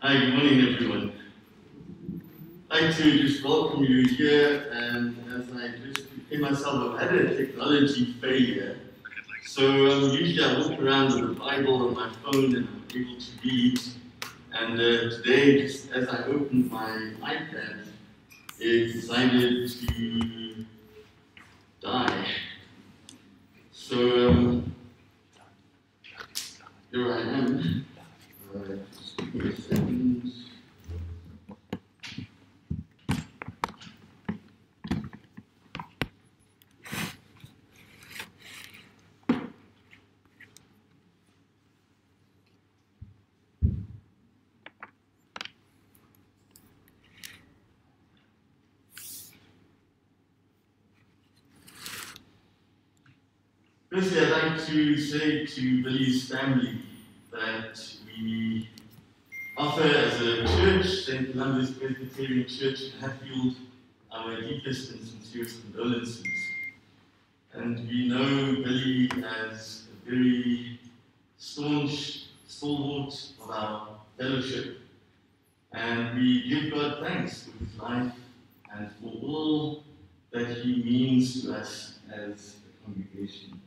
Hi, good morning, everyone. I'd like to just welcome you here, and as I just prepare myself, I've had a technology failure. So usually I walk around with a Bible on my phone and I'm able to read. And today, just as I opened my iPad, it decided to die. So here I am. Just give me a second. Firstly, I'd like to say to Billy's family that we offer as a church, St. Columba's Presbyterian Church in Hatfield, our deepest and sincerest condolences. And we know Billy as a very staunch stalwart of our fellowship. And we give God thanks for his life and for all that he means to us as a congregation.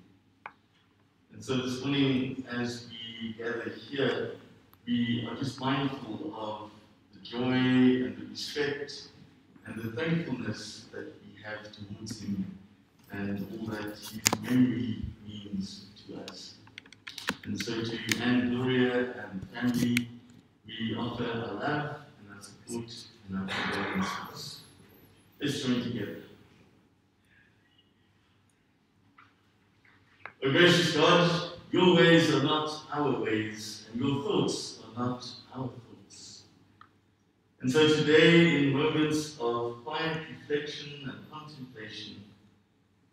And so this morning, as we gather here, we are just mindful of the joy and the respect and the thankfulness that we have towards him and all that his memory means to us. And so to Anne Gloria and family, we offer our love and our support and our condolences. Let's join together. O gracious God, your ways are not our ways, and your thoughts are not our thoughts. And so today, in moments of quiet reflection and contemplation,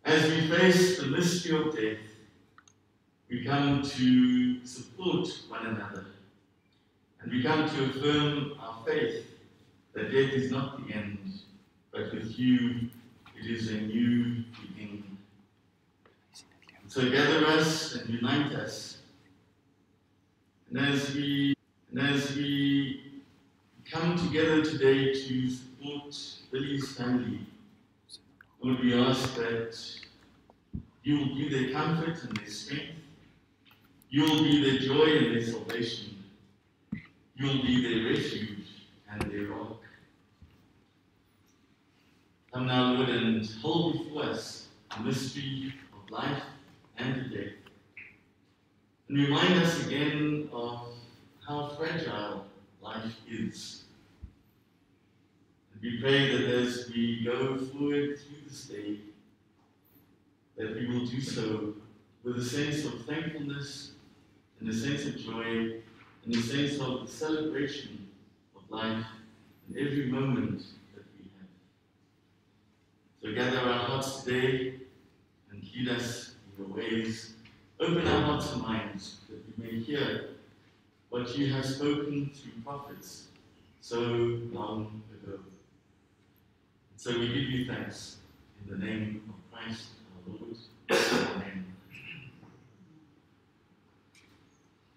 as we face the mystery of death, we come to support one another, and we come to affirm our faith that death is not the end, but with you, it is a new beginning. So gather us and unite us. And as we come together today to support Billy's family, Lord, we ask that you will be their comfort and their strength. You will be their joy and their salvation. You will be their refuge and their rock. Come now, Lord, and hold before us the mystery of life and death. And remind us again of how fragile life is. And we pray that as we go forward through this day, that we will do so with a sense of thankfulness and a sense of joy and a sense of the celebration of life in every moment that we have. So gather our hearts today and lead us in your ways. Open our hearts and minds that we may hear what you have spoken through prophets so long ago. So we give you thanks in the name of Christ our Lord. Amen.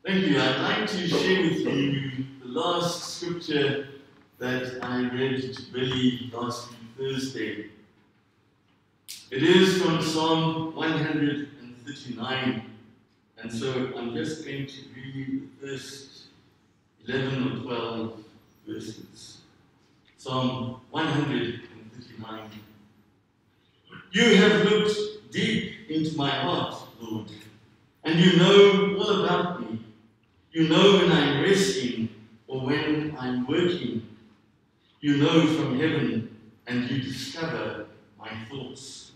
Thank you. I'd like to share with you the last scripture that I read to Billy last Thursday. It is from Psalm 139. And so I'm just going to read the first 11 or 12 verses. Psalm 139. You have looked deep into my heart, Lord, and you know all about me. You know when I'm resting or when I'm working. You know from heaven, and you discover my thoughts.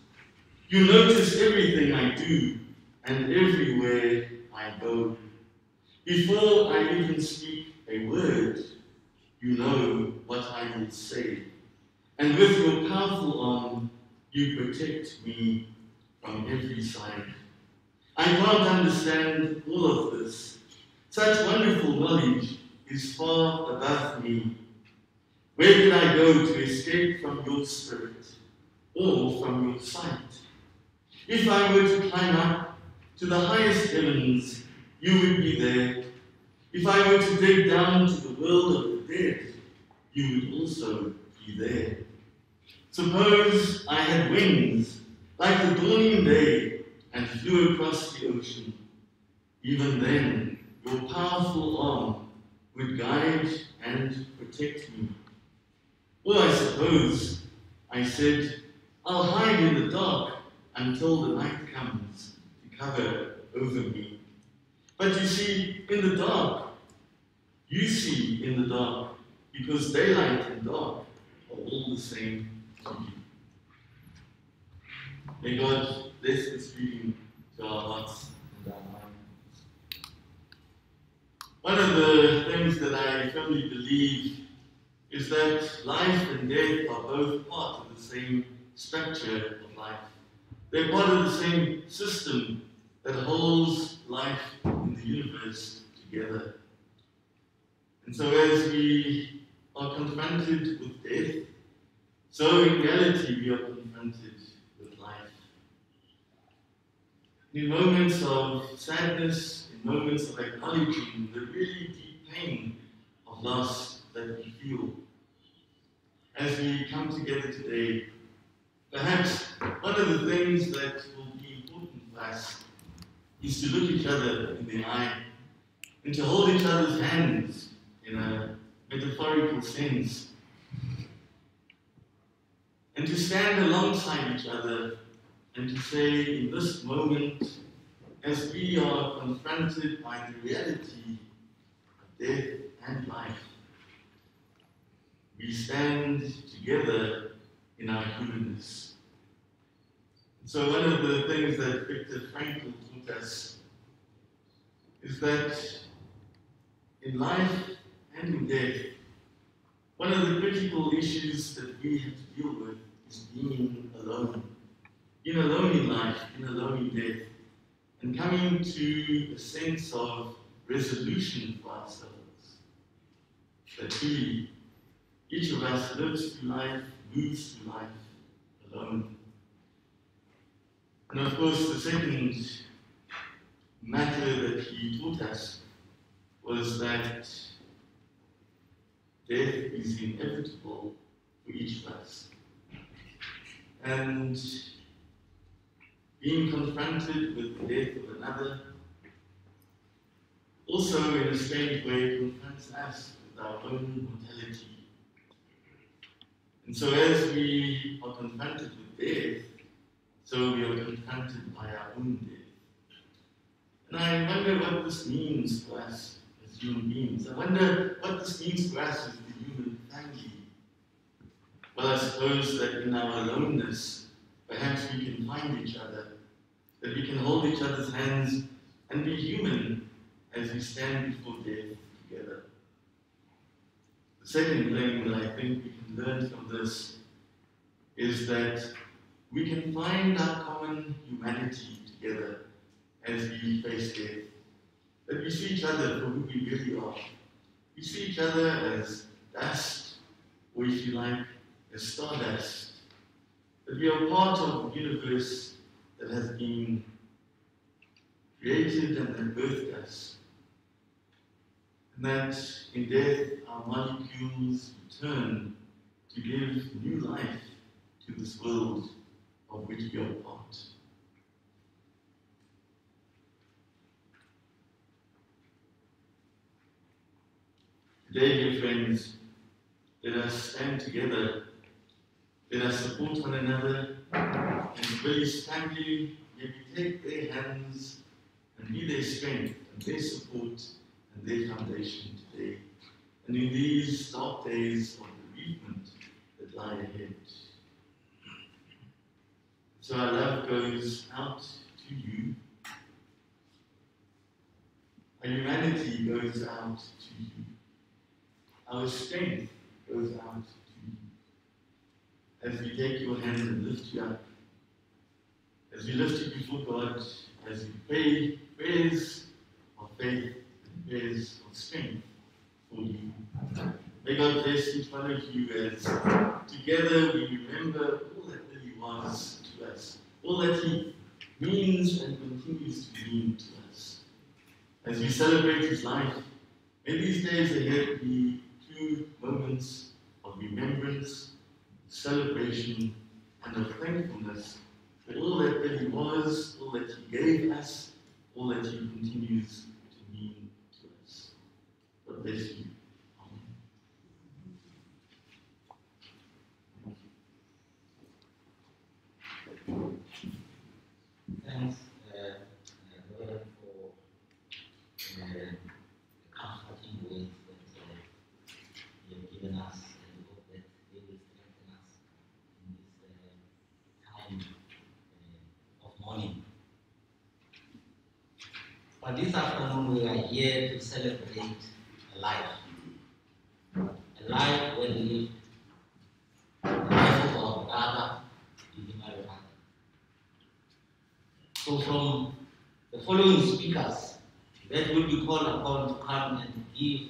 You notice everything I do and everywhere I go. Before I even speak a word, you know what I will say. And with your powerful arm, you protect me from every side. I can't understand all of this. Such wonderful knowledge is far above me. Where could I go to escape from your spirit or from your sight? If I were to climb up to the highest heavens, you would be there. If I were to dig down to the world of the dead, you would also be there. Suppose I had wings like the dawning day and flew across the ocean. Even then, your powerful arm would guide and protect me. Or I suppose I said, I'll hide in the dark until the night comes to cover over me. But you see, in the dark, you see in the dark, because daylight and dark are all the same to you. May God bless this reading to our hearts and our minds. One of the things that I firmly believe is that life and death are both part of the same structure of life. They're part of the same system that holds life in the universe together. And so as we are confronted with death, so in reality we are confronted with life. In moments of sadness, in moments of acknowledging the really deep pain of loss that we feel, as we come together today, perhaps one of the things that will be important for us is to look each other in the eye and to hold each other's hands in a metaphorical sense, and to stand alongside each other and to say, in this moment, as we are confronted by the reality of death and life, we stand together in our humanness. So one of the things that Viktor Frankl taught us is that in life and in death, one of the critical issues that we have to deal with is being alone. Being alone in life, being alone in death, and coming to a sense of resolution for ourselves. That really, each of us lives through life, moves through life alone. And of course, the second matter that he taught us was that death is inevitable for each of us. And being confronted with the death of another also in a strange way confronts us with our own mortality. And so as we are confronted with death, so we are confronted by our own death. And I wonder what this means for us as human beings. I wonder what this means for us as the human family. Well, I suppose that in our aloneness, perhaps we can find each other, that we can hold each other's hands and be human as we stand before death together. The second thing that I think we can learn from this is that we can find our common humanity together as we face death. That we see each other for who we really are. We see each other as dust, or if you like, as stardust. That we are part of a universe that has been created and that birthed us. And that in death our molecules return to give new life to this world of which we are part. Today, dear friends, let us stand together, let us support one another, and Billy's family, may we take their hands and be their strength and their support and their foundation today, and in these dark days of bereavement that lie ahead. So our love goes out to you. Our humanity goes out to you. Our strength goes out to you. As we take your hand and lift you up, as we lift you before God, as we pray prayers of faith and prayers of strength for you. May God bless each one of you as together we remember all that really was to us, all that He means and continues to mean to us. As we celebrate His life, May these days ahead be true moments of remembrance, celebration, and of thankfulness for all that He was, all that He gave us, all that He continues to mean to us. God bless you. Thanks, Lord, for the comforting words that you have given us, and hope that they will strengthen us in this time of mourning. But this afternoon we are here to celebrate a life well lived, the life of our brother, Marivate. So from the following speakers that will be called upon to come and give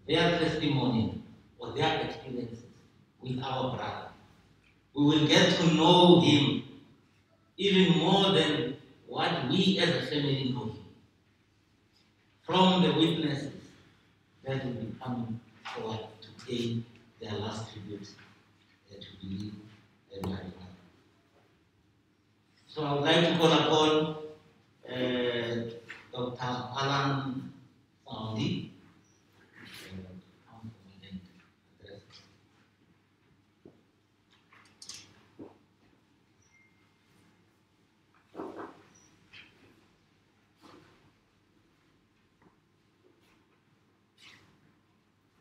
their testimony or their experiences with our brother, we will get to know him even more than what we as a family know him, from the witnesses that will be coming forward to pay their last tribute to believe in Marivate. So I would like to call upon Dr. Alan Foundy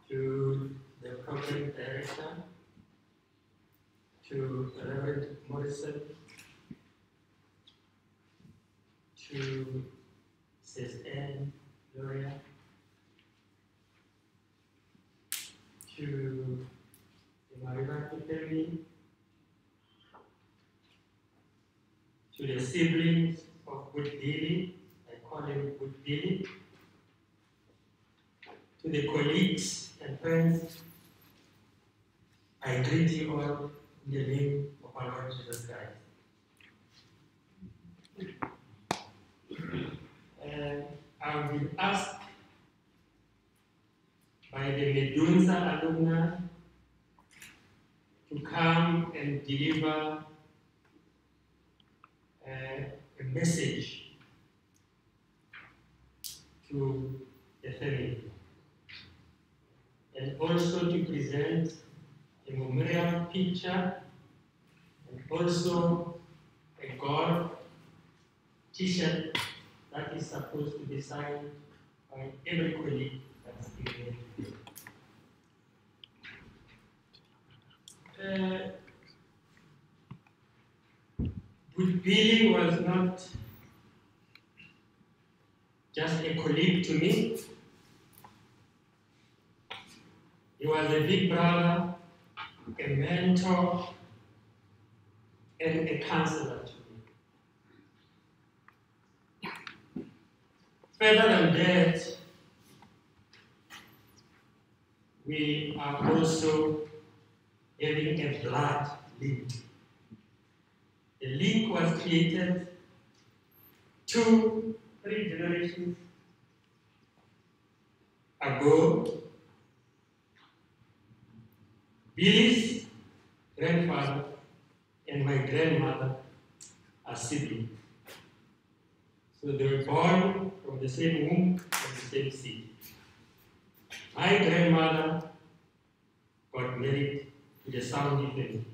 to the program director, to Reverend Morrison, to Sis Anne Gloria, to the Marivate family, to the siblings of Good Billy, I call him Good Billy, to the colleagues and friends, I greet you all in the name of our Lord Jesus Christ. I've been asked by the Medunsa alumni to come and deliver a message to the family, and also to present a memorial picture and also a gold t-shirt that is supposed to be signed by every colleague that's here. Good Billy was not just a colleague to me. He was a big brother, a mentor, and a counselor to me. Further than that, we are also having a blood link. The link was created 2-3 generations ago. Billy's grandfather and my grandmother are siblings. So they were born from the same womb, from the same seed. My grandmother got married to the Saudi family.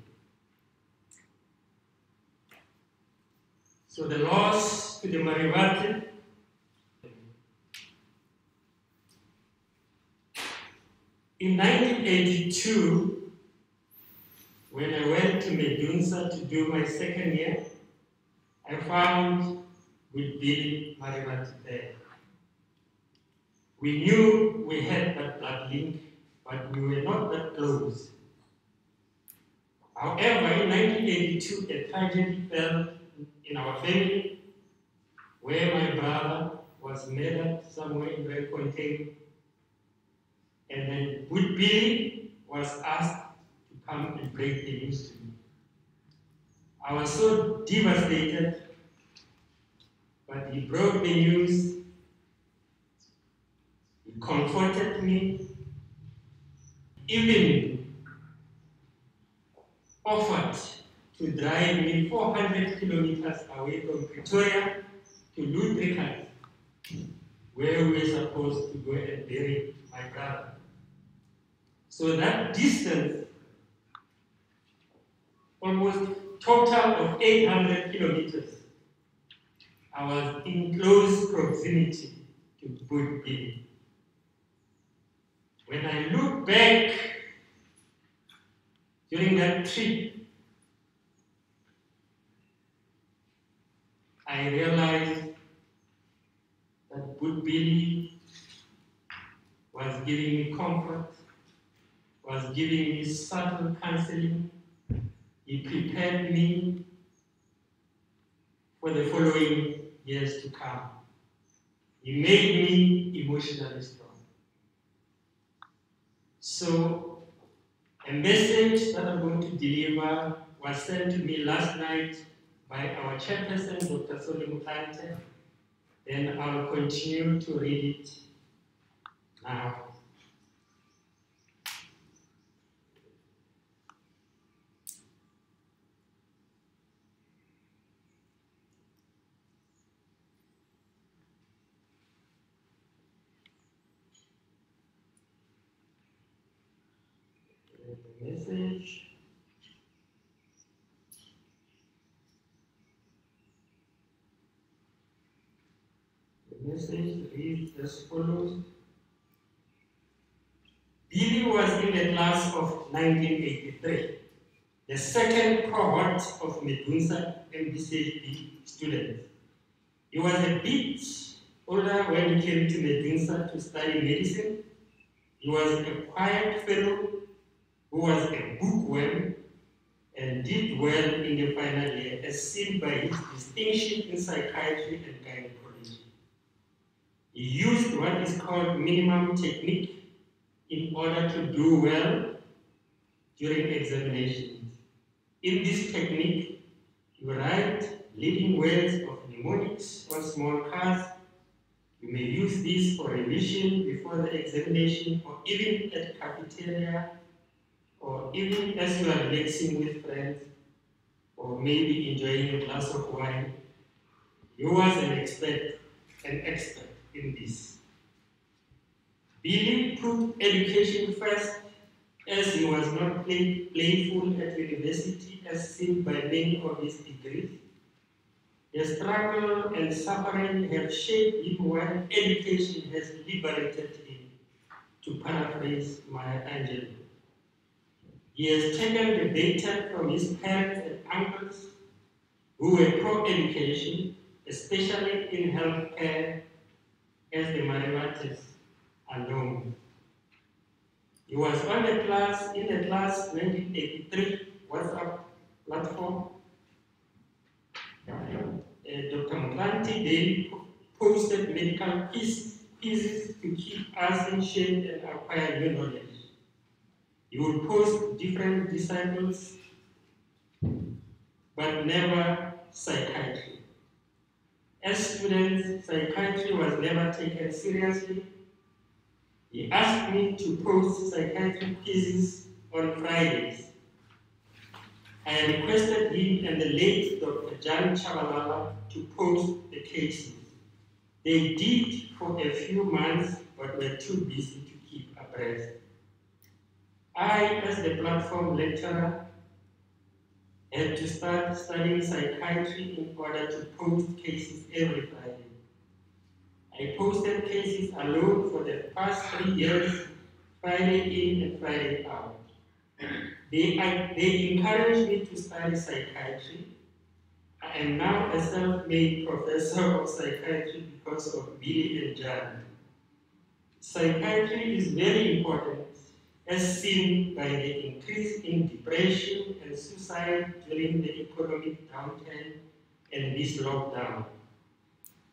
So the loss to the Marivate in 1982, when I went to Medunsa to do my second year, I found with Billy Marivate there. We knew we had that blood link, but we were not that close. However, in 1982, a tragedy fell in our family, where my brother was murdered somewhere in Randfontein, and then Good Billy was asked to come and break the news to me. I was so devastated, but he broke the news, He comforted me, even offered to drive me 400 kilometers away from Pretoria to Ludwigslust, where we were supposed to go and bury my brother. So that distance, almost total of 800 kilometers, I was in close proximity to Woodville. When I look back during that trip, I realized that Woodville was giving me comfort, was giving me subtle counseling. He prepared me for the following years to come. He made me emotionally strong. So, a message that I'm going to deliver was sent to me last night by our chairperson, Dr. Soli Mukante. Then I'll continue to read it now. The message. The message reads as follows. Billy was in the class of 1983, the second cohort of Medunsa MBCB students. He was a bit older when he came to Medunsa to study medicine. He was a quiet fellow who was a bookworm and did well in the final year, as seen by his distinction in psychiatry and gynecology. He used what is called minimum technique in order to do well during examinations. In this technique, you write leading words of mnemonics on small cards. You may use this for revision before the examination, or even at cafeteria, or even as you are relaxing with friends, or maybe enjoying a glass of wine. You was an expert in this. Billy put education first, as he was not playful at university, as seen by many of his degrees. The struggle and suffering have shaped him, while education has liberated him, to paraphrase Maya Angelou. He has taken the baton from his parents and uncles who were pro-education, especially in healthcare, as the Marivates are known. He was in the class 1983 WhatsApp platform. Dr. Muklanti daily posted medical quizzes to keep us in shape and acquire new knowledge. He would post different disciples, but never psychiatry. As students, psychiatry was never taken seriously. He asked me to post psychiatry quizzes on Fridays. I requested him and the late Dr. Jan Chabalala to post the cases. They did for a few months, but were too busy to keep abreast. I, as the platform lecturer, had to start studying psychiatry in order to post cases every Friday. I posted cases alone for the past 3 years, Friday in and Friday out. They encouraged me to study psychiatry. I am now a self-made professor of psychiatry because of Billy and Jan. Psychiatry is very important, as seen by the increase in depression and suicide during the economic downturn and this lockdown.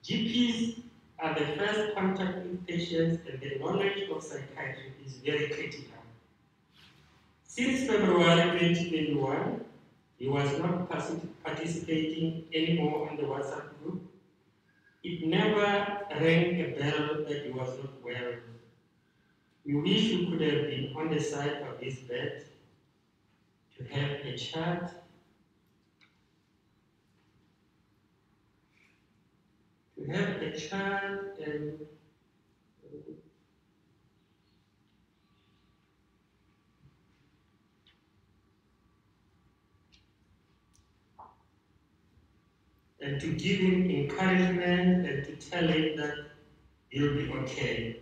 GPs are the first contact with patients, and the knowledge of psychiatry is very critical. Since February 2021, he was not participating anymore on the WhatsApp group. It never rang a bell that he was not well. We wish we could have been on the side of his bed to have a chat, and to give him encouragement and to tell him that he'll be okay.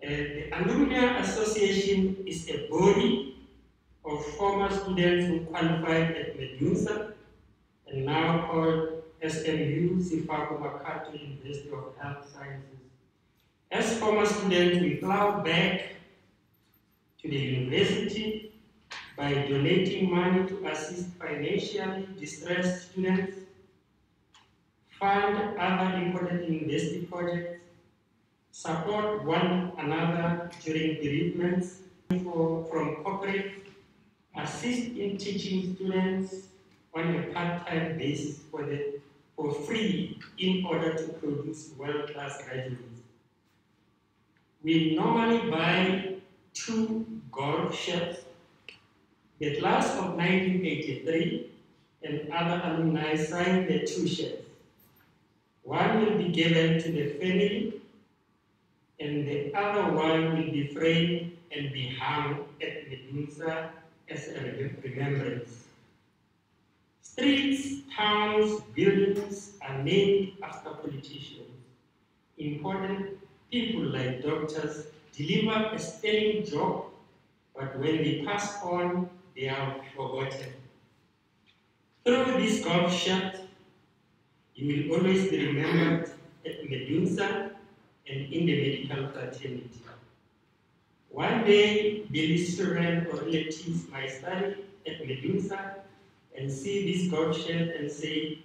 The Alumni Association is a body of former students who qualified at Medusa and now called SMU, Sifako Makato University of Health Sciences. As former students, we plow back to the university by donating money to assist financially distressed students, fund other important university projects, support one another during bereavements from corporate, assist in teaching students on a part-time basis for free in order to produce world-class graduates. We normally buy 2 golf shirts. The class of 1983 and other alumni signed the 2 shirts. One will be given to the family, and the other one will be framed and be hung at Medusa as a remembrance. Streets, towns, buildings are named after politicians. Important people like doctors deliver a sterling job, but when they pass on, they are forgotten. Through this golf shot, you will always be remembered at Medusa and in the medical fraternity. One day, Billy's children or relatives might study at Medusa and see this golf shirt and say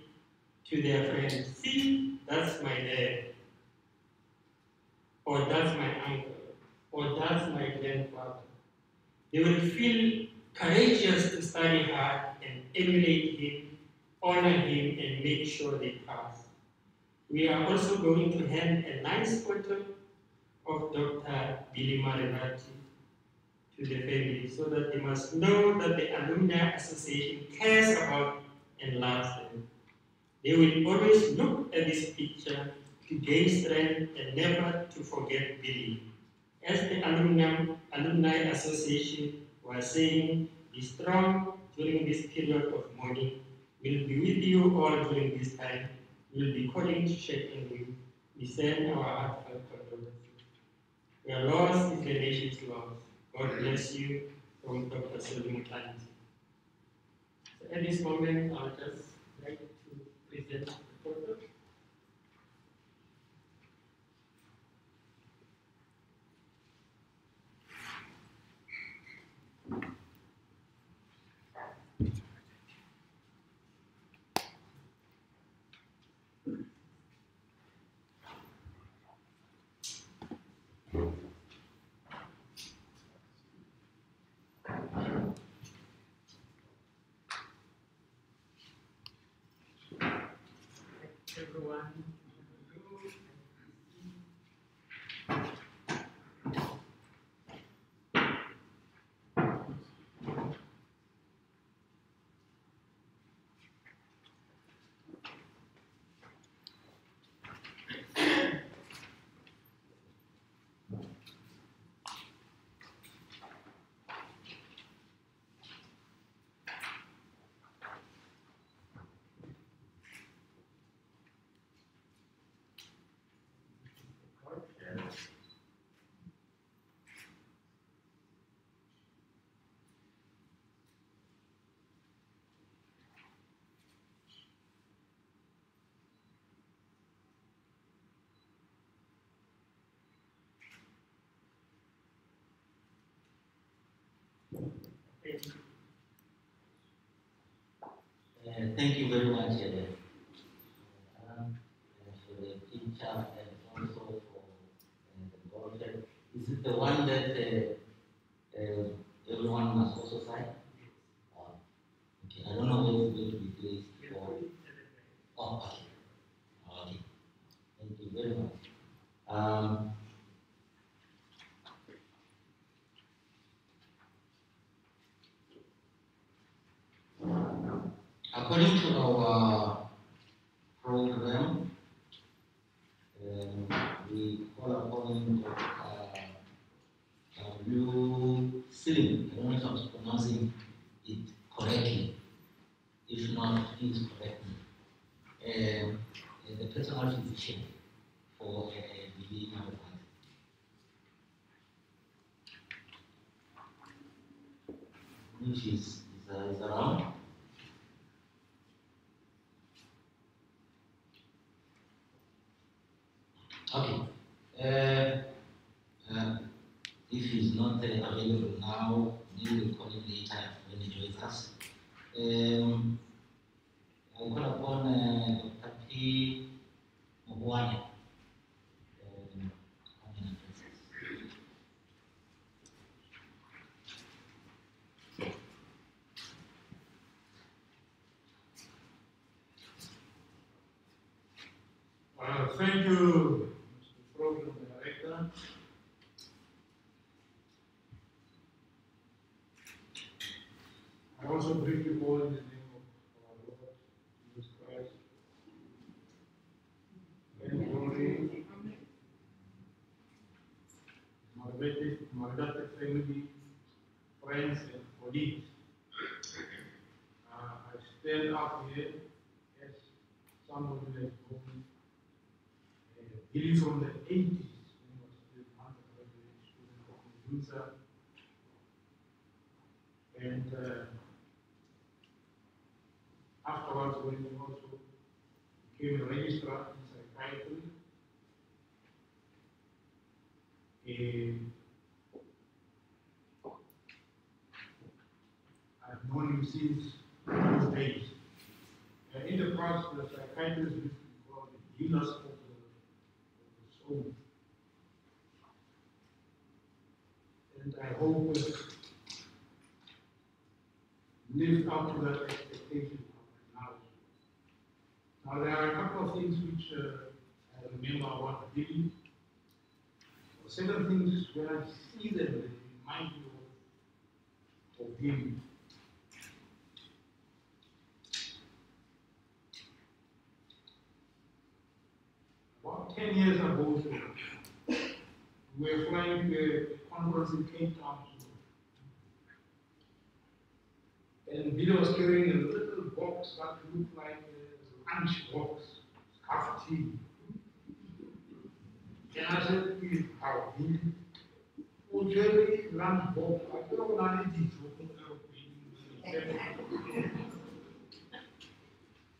to their friends, "See, that's my dad," or "That's my uncle," or "That's my grandfather." They will feel courageous to study hard and emulate him, honor him, and make sure they pass. We are also going to hand a nice photo of Dr. Billy Marivate to the family so that they must know that the Alumni Association cares about and loves them. They will always look at this picture to gain strength and never to forget Billy. As the Alumni Association was saying, be strong during this period of mourning. We'll be with you all during this time. We'll be calling to check on you. We send our heartfelt condolences. Your loss is the nation's loss. God bless you from Dr. Solomon Talent. So at this moment, I'll just like to present the photo. Everyone. Thank you very much, for the picture and also for the project. Is it the one that everyone must also sign? Okay, I don't know where it's going to be placed. Oh, okay. Okay. Thank you very much. Um, According to our program, we call upon W. Slim. I don't know if I'm pronouncing it correctly. If not, please correct me. The personal physician for the Marivate. Which is around. Okay. If he's not available now, maybe we'll call him later when he joins us. I call upon Dr. P. Mugwane. Thank you, Mr. Program Director. I also bring you all in the name of our Lord Jesus Christ. And glory, Marivate family, friends, and colleagues. I stand up here as somebody who has known Billy from the 80s when he was still undergraduate student of Medusa. And afterwards, when he also became a registrar in psychiatry, I've known him since those days. In the past, the psychiatrists used to be called the healers of the soul. And I hope lived up to that expectation now. Now, there are a couple of things which I remember about Billy. Certain things, when I see them, they remind me of him. About 10 years ago, we were flying to a conference in Cape Town. And Billy was carrying a little box that looked like a lunch box, half tea. And I said, how Billy? Oh, Jerry, lunch box. I don't know what it is.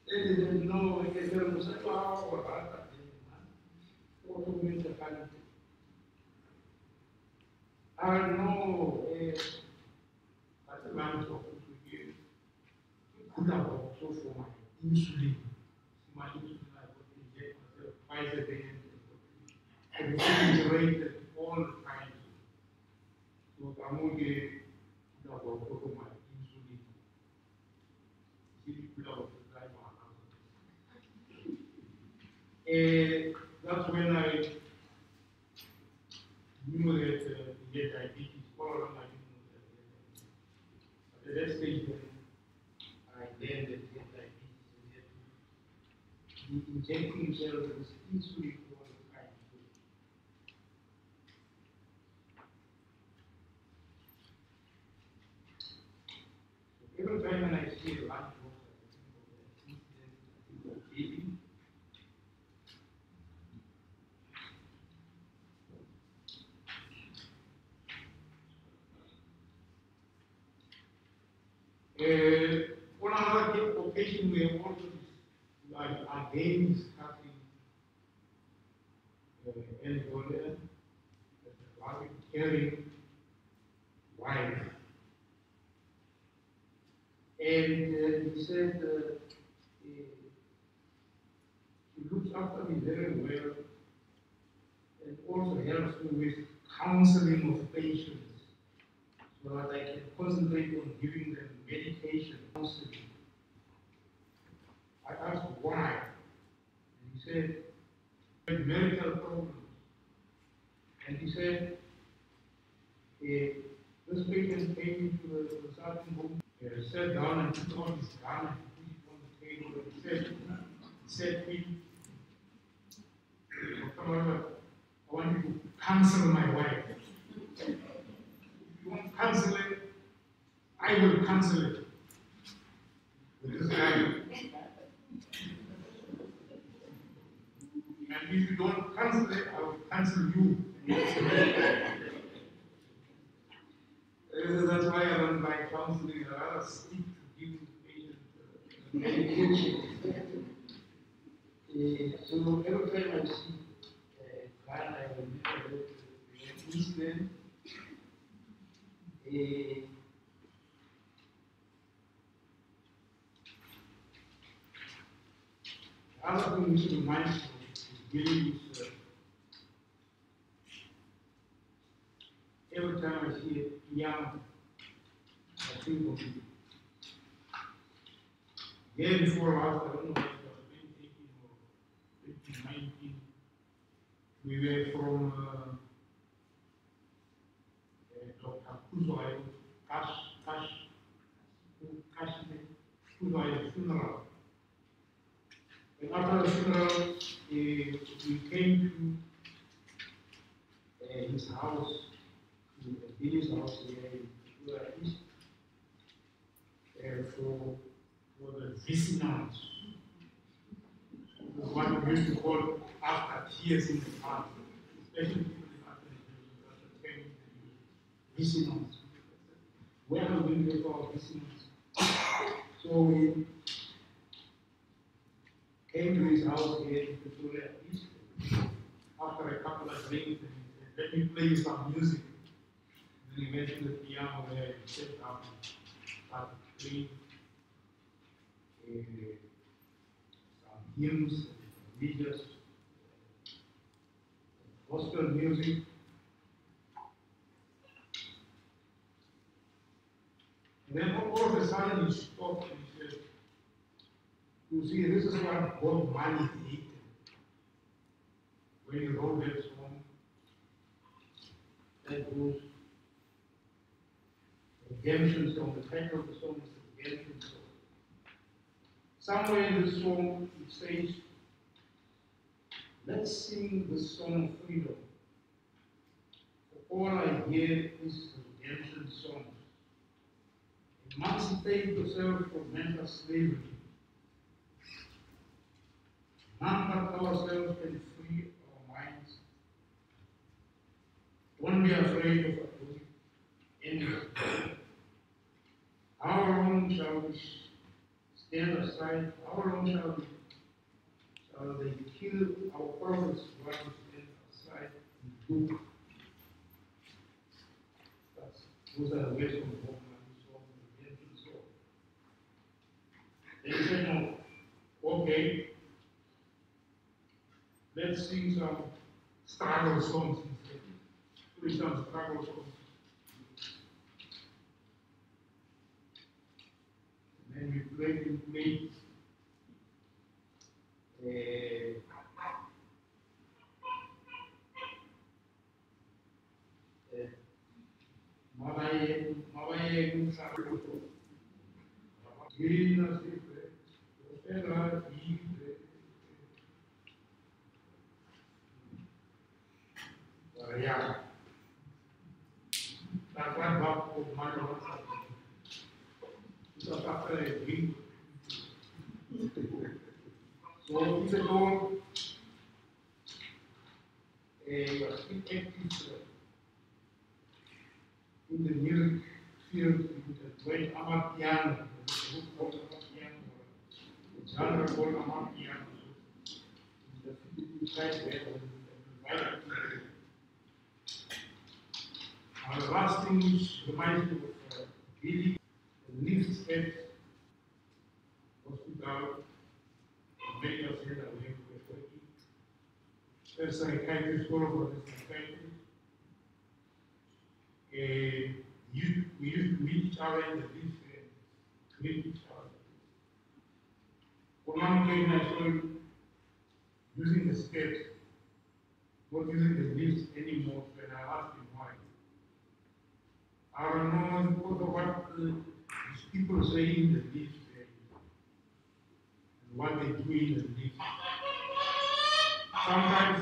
They didn't know. They said, oh, what I know. That's a lunch box to give. Could have also for my insulin. My insulin, I would inject myself twice a day. And refrigerated all the time. So I'm going to have also my insulin. That's when I knew that he had diabetes. All along I didn't know that. But at that stage, when I learned that he had diabetes, he had to be injecting himself with insulin all the time. So every time when I see a lunch box, I think of that incident, on another occasion, we have also again discussing Angola, the loving, caring wife. And he said he looks after me very well and also helps me with counseling of patients so that I can concentrate on giving them medication counseling. I asked why. And he said, marital problems. And he said, this patient came into the consulting room, sat down and took out his gun and put it on the table. And he said to me, however, I want you to counsel my wife. If you want to counsel it, I will counsel it. With this guy. And if you don't counsel it, I will counsel you. That's why I don't like counseling. I rather stick to giving the patient medication. So every time I see God, I will remember the incident. The other thing we should be mindful is dealing with every time I see a young, I think of it. Year before last, I don't know if it was 2018 or 2019, we were from Dr. Kuzoy, Kuzoy funeral. And after the funeral, we came to his house, to Billy's house here in Victoria East, for the vicinals. This is what we used to call after tears in the heart, especially people after the vicinals. Where are we going to go for vicinals? So we came to his house here in Victoria East after a couple of drinks and he said, let me play you some music. And then he went to the piano there and sat down and started playing some hymns, religious, gospel music. And then all of a sudden he stopped and he said, you see, this is what Bob Marley did when he wrote that song. That goes, Redemption Song. The title of the song is the Redemption Song. Somewhere in the song it says, let's sing the song of freedom. For all I hear is redemption songs. Emancipate yourself from mental slavery. None but ourselves can free our minds. Don't be afraid of anything. How long shall we stand aside? How long shall they kill our prophets while we stand aside and do? Those are the ways from the Bob Marley song, the redemption song. They said, no, okay. Let's sing some struggle songs instead. Play some struggle songs. And then we played Mavaye Sarko. Girina Sipe, Ostera Ibe. Yeah. That's why Bob put money on something. Because after a drink. So if you don't you are still active in the music field, in the great Amapiano, the book called Amapiano, the genre called Amapiano. The Philippine side there, the last thing which reminds me of Billy, the lift at hospital, medical center where we were working. There's a psychiatrist, all of us is psychiatrist. We used to meet each other in the lift and greet each other. On one occasion I saw him using the steps not using the lift anymore, and I asked him why. I don't know because of what these people say in the lift and what they do in the lift. Sometimes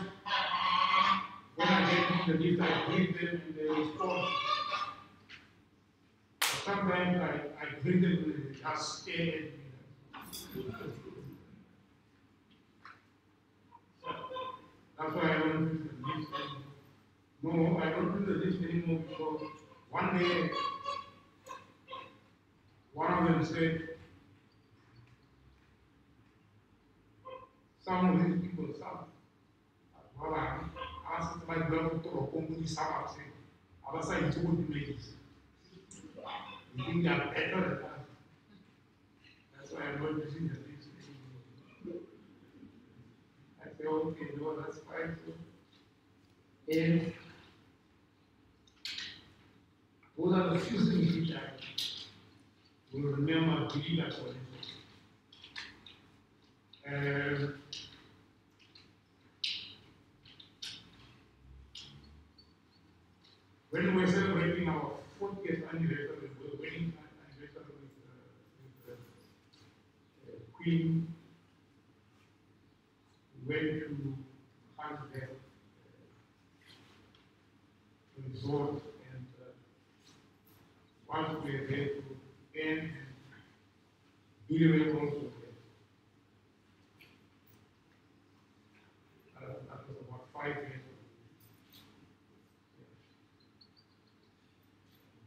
when I get in the lift, I greet them and they respond. But sometimes I greet them and they just stare at me. That's why I don't use the lift anymore. No, I don't do the lift anymore because one day one of them said, some of these people, well, I asked my brother to accompany some of them. I was saying, it's good ladies. You think they are better than us? That's why I'm not using the lift anymore. I say, okay, no, that's fine. So, and those are the few things which I will remember to leave that for when we were celebrating our 40th anniversary, wedding anniversary with Queen, we went to Marivate resort, and once we were there to end, Billy went also there. That was about 5 years ago.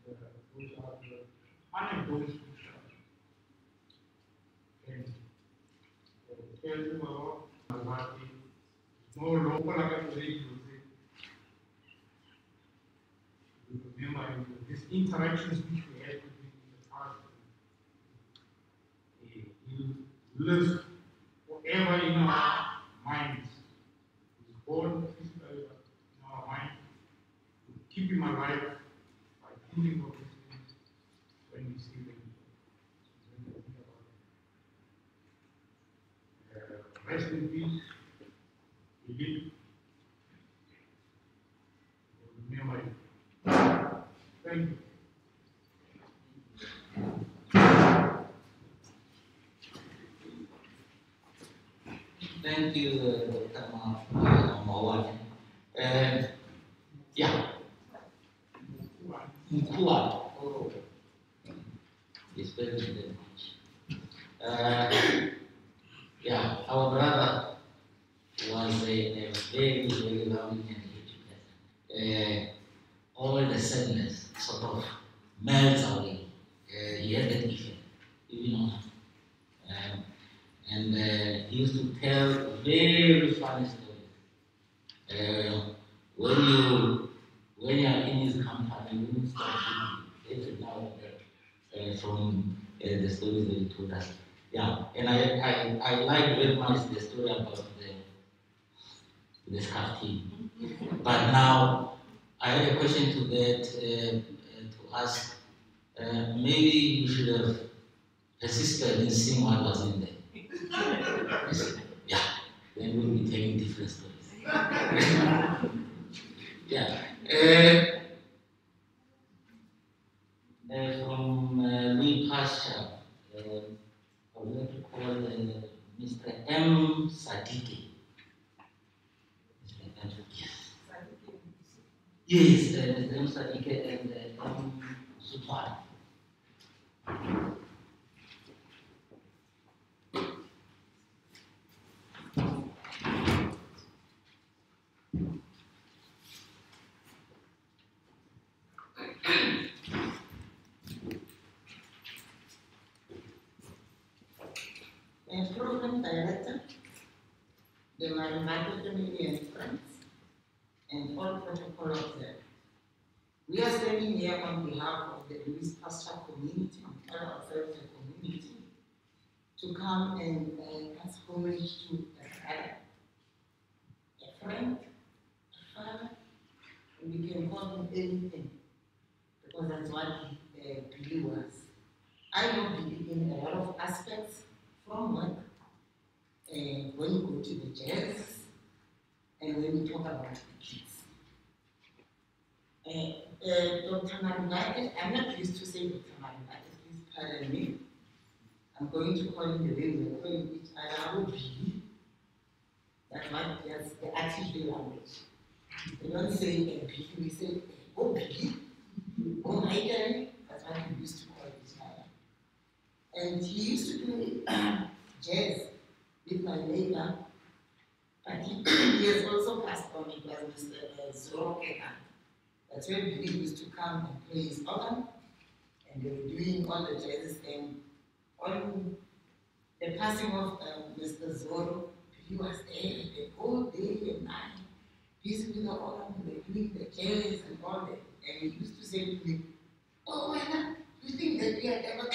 Those are the anecdotes which can tell you about Marivate. No local organization remember these interactions which we had with him in the past. He lives forever in our minds. He's born physically in our mind. We keep him alive by thinking of these things when we see them. When we think about them. Rest in peace. We live. Remember him. Thank you. Thank you, Dr. Mawad. Yeah. Mkua. Oh. It's very much. Yeah, our brother was a very, very loving and educated. All the sadness sort of melts away. He had that effect, you know. And he used to tell very funny stories. When you are in his company, you will start thinking now from the stories that he told us. Yeah, and I like very much the story about the scarf team. But now I had a question to that to ask. Maybe you should have persisted in seeing what was in there. Yeah, then we'll be telling different stories. Yeah. From Louis Pasha, I would like to call Mr. M. Sadiki. Mr. M. Yes, Mr. M. Sadiki and M. Supar. Program Director, the Marivate family and friends, and all protocol observed. We are standing here on behalf of the Louis Pastor community, all ourselves a community, to come and pass homage to a brother, a friend, a father, and we can call him anything, because that's what Billy was. I know Billy in a lot of aspects from work. When you go to the jazz, and when we talk about the kids. Dr. Marivate, I'm not used to saying Dr. Marivate, please pardon me. I'm going to call him the way we're calling each other, Obi. That's the artificial language. We don't say MP, we say Obi. Oh my God, that's what we used to call each other. And he used to do jazz with my neighbor, but he has also passed on. It was Mr. Zorokeka. That's where we used to come and play his organ, and they were doing all the jazzes. And on the passing of Mr. Zoro, he was there the whole day and night, busy with the organ, doing the jazz and all that. And he used to say to me, "Oh, Anna, you think that we are ever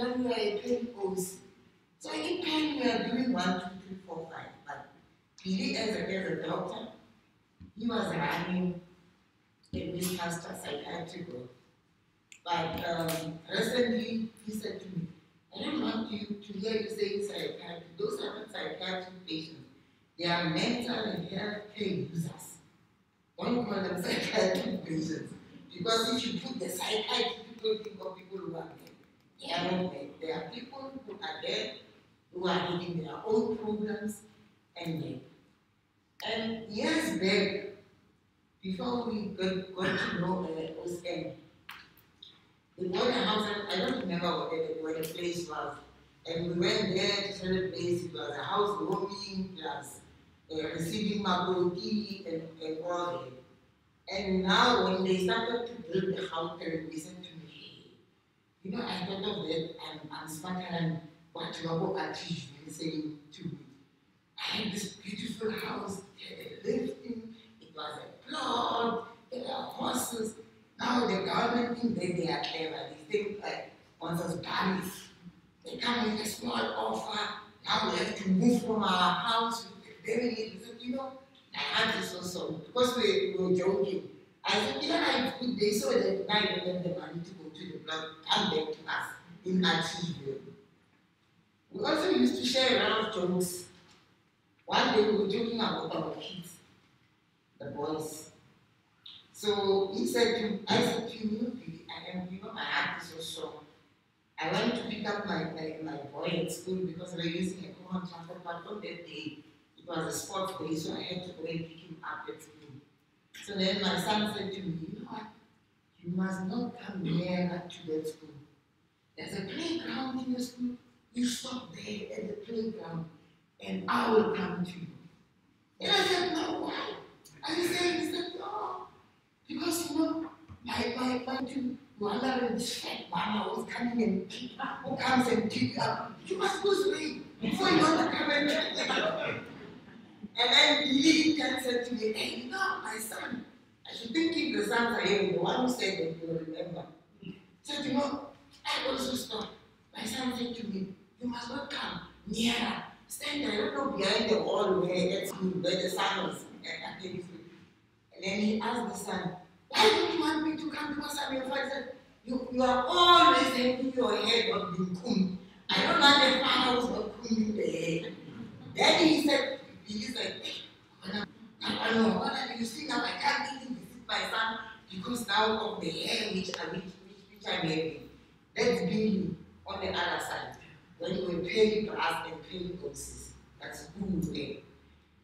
when we are playing OC? So in time we are doing 1, 2, 3, 4, 5. But really, as a doctor, he was running a big pastor psychiatric group. But recently, he said to me, I don't want you to hear you saying psychiatric. Those are not psychiatric patients. They are mental and health care users. Don't call them psychiatric patients. Because if you put the psychiatric, people think of people who are dead. They are not dead. There are people who are dead, who are having their own problems, and dead. And years back, before we got to know OSM, the border house, I don't remember what the place was. And we went there to celebrate. It was a house warming, plus receiving Mabuki and all that. And now when they started to build the house, they listened to me, hey, you know, I thought of that, I'm smarter than what Lobo Atish was saying to me. I had this beautiful house, it had a lifting, it was a plot, there were horses. Now the government think that they are clever. They think like once us Paris, they come with a small offer. Now we have to move from our house. Very little. You know, my heart is so sorry because we were joking. I said, they saw that now they have the money to go to the block, come back to us in Archiville. We also used to share a lot of jokes. One day we were joking about our kids, the boys. So I said to him, my heart is so strong. I went to pick up my boy at school because we were using a common transport, but on that day, it was a sports day, so I had to go and pick him up at school. So then my son said to me, you know what, you must not come nearer to that school. There's a playground in the school, you stop there at the playground, and I will come to you. And I said, no, why? And he said, no. Because you know, my two wander in this fat mama was coming and who comes and pick you up. You must go straight before you want to come and pick me up. And then he said to me, hey, you know, my son, I should think if the sons are here, the one who said that you will remember. He said, you know, I also stopped. My son said to me, you must not come nearer. Stand there, I don't know, behind the wall where the sun was. And then he asked the son, why don't you want me to come? Because I'm your father. You are always having your head on Binkum. I don't want the father who's not combing the head. Then he said, he's like, I know, you see now I can't even visit my son because now of the hair which I'm having. Let's be on the other side. When you will pay brass and pay doses. That's good way.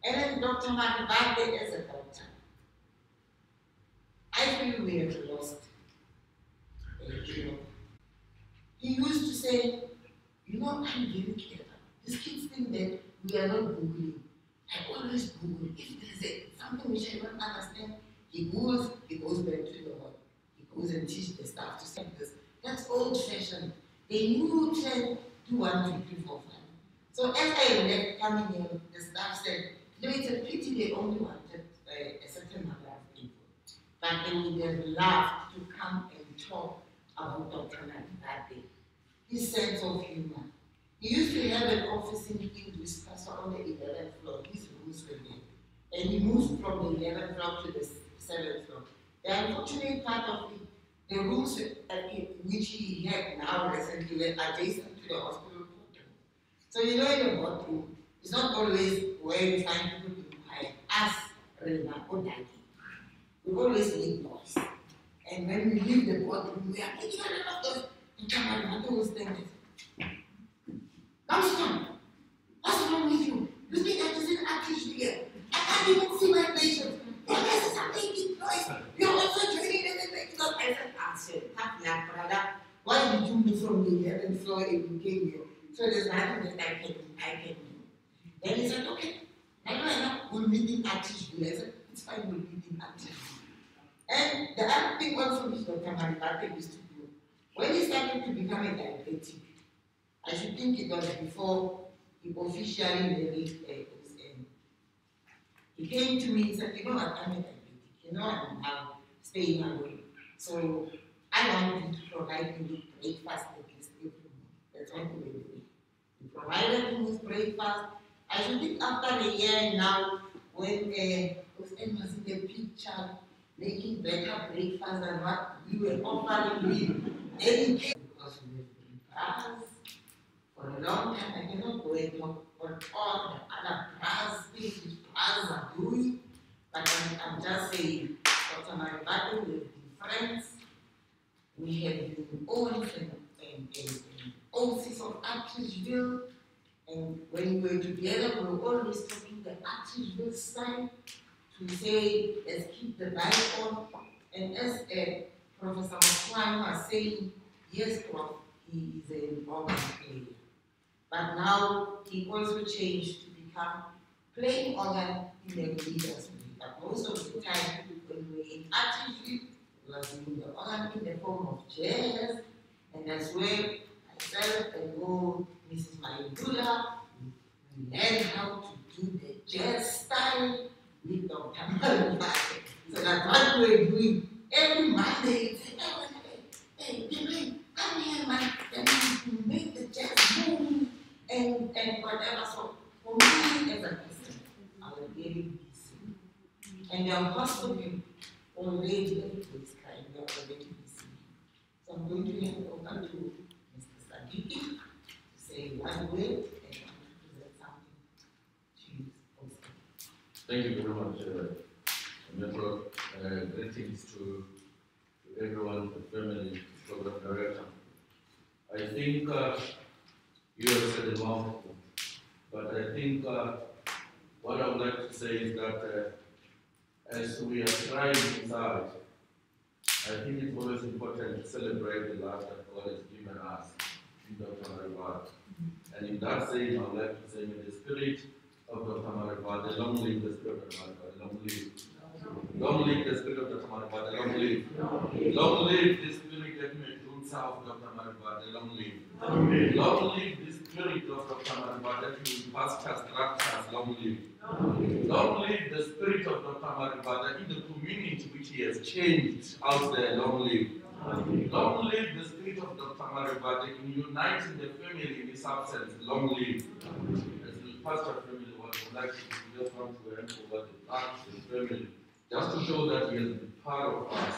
And then Dr. Marivate as a doctor. I feel we have lost a hero. He used to say, you know, I'm very clever. These kids think that we are not Googling. I always Google. If there's something which I don't understand, he goes back to the hall. He goes and teaches the staff to say this. That's old-fashioned. They knew to do 1, 2, 3, 4, 5. So as I left coming in, the staff said, no, it's a pity they only wanted a certain number of people. But they would have loved to come and talk about Dr. Marivate. His sense of humor. He used to have an office in English Pastor on the 11th floor. His rooms were there. And he moved from the 11th floor to the 7th floor. The unfortunate part of it, the rooms which he had now recently were adjacent to the hospital courtroom. So you know in the courtroom, it's not always where you find people being quiet. Us, Rena or Daddy. We always make noise. And when we leave the boardroom, we are making a lot of noise. And Marivate was thinking, Come, what's wrong with you? You think that is an active here? I can't even see my patients. Your nurses are making noise. You're also training them and making noise. I said, tough luck, brother. Why did you move from the 11th floor and you came here? So there's nothing that I can do. Then he said, okay, we'll meet in Artishville. I said, it's fine, we'll meet in Artishville. And the other thing also which Dr. Marivate used to do, when he started to become a diabetic, I should think it was before he officially married he came to me and said, you know what, I'm a diabetic, you know I'm now staying away. So I want you to provide me with breakfast at least every morning. That's what we were doing. He provided me with breakfast. I should think after a year now, when was in the picture, making better breakfast than what we were offering him. Then he came because we were doing prayers. For a long time, I cannot go and talk on all the other prayers, things which prayers are doing. But I'm just saying, Dr. Marivate, we've been friends. We have been owners and OCs of Artishville. And when we were together, we were always talking the Artishville side to say, let's keep the light on. And as Professor Mokwan was saying, yes, Prof, he is an organ player. But now he also changed to become playing organ in the leaders. But most of the time, when we were in Artishville, we were doing the organ in the form of jazz. And that's where myself and Mrs. Mayudula, we learned how to do the jazz style with Dr. Marivate. So that's what we're doing every Monday. Hey, come here, man. Then we make the jazz move and whatever. So for me as a person, I was very busy. And the hospital already is kind of already busy. So I'm going to hand over to Mr. Sadiki to say one word and to present something to you also. Thank you very much, Metro. Greetings to everyone, the family, program director. I think you have said a mouthful, but I think what I would like to say is that as we are trying inside, I think it's always important to celebrate the life that God has given us in Dr. Marivate. And in that saying, I would like to say, may the spirit of Dr. Marivate, long live the spirit of Marivate, long live. Long live the spirit of Dr. Marivate, long live. Long live the spirit that may roots out Dr. Marivate, long live. Long live the spirit of Dr. Marivate that will pastor structures, long live. Long live the spirit of Dr. Marivate in the community which he has changed out there, long live. Long live the spirit of Dr. Marivate in uniting the family in his absence, long live. As the pastor family, what I would like to just want to hand over the back to the family, just to show that he has been part of us,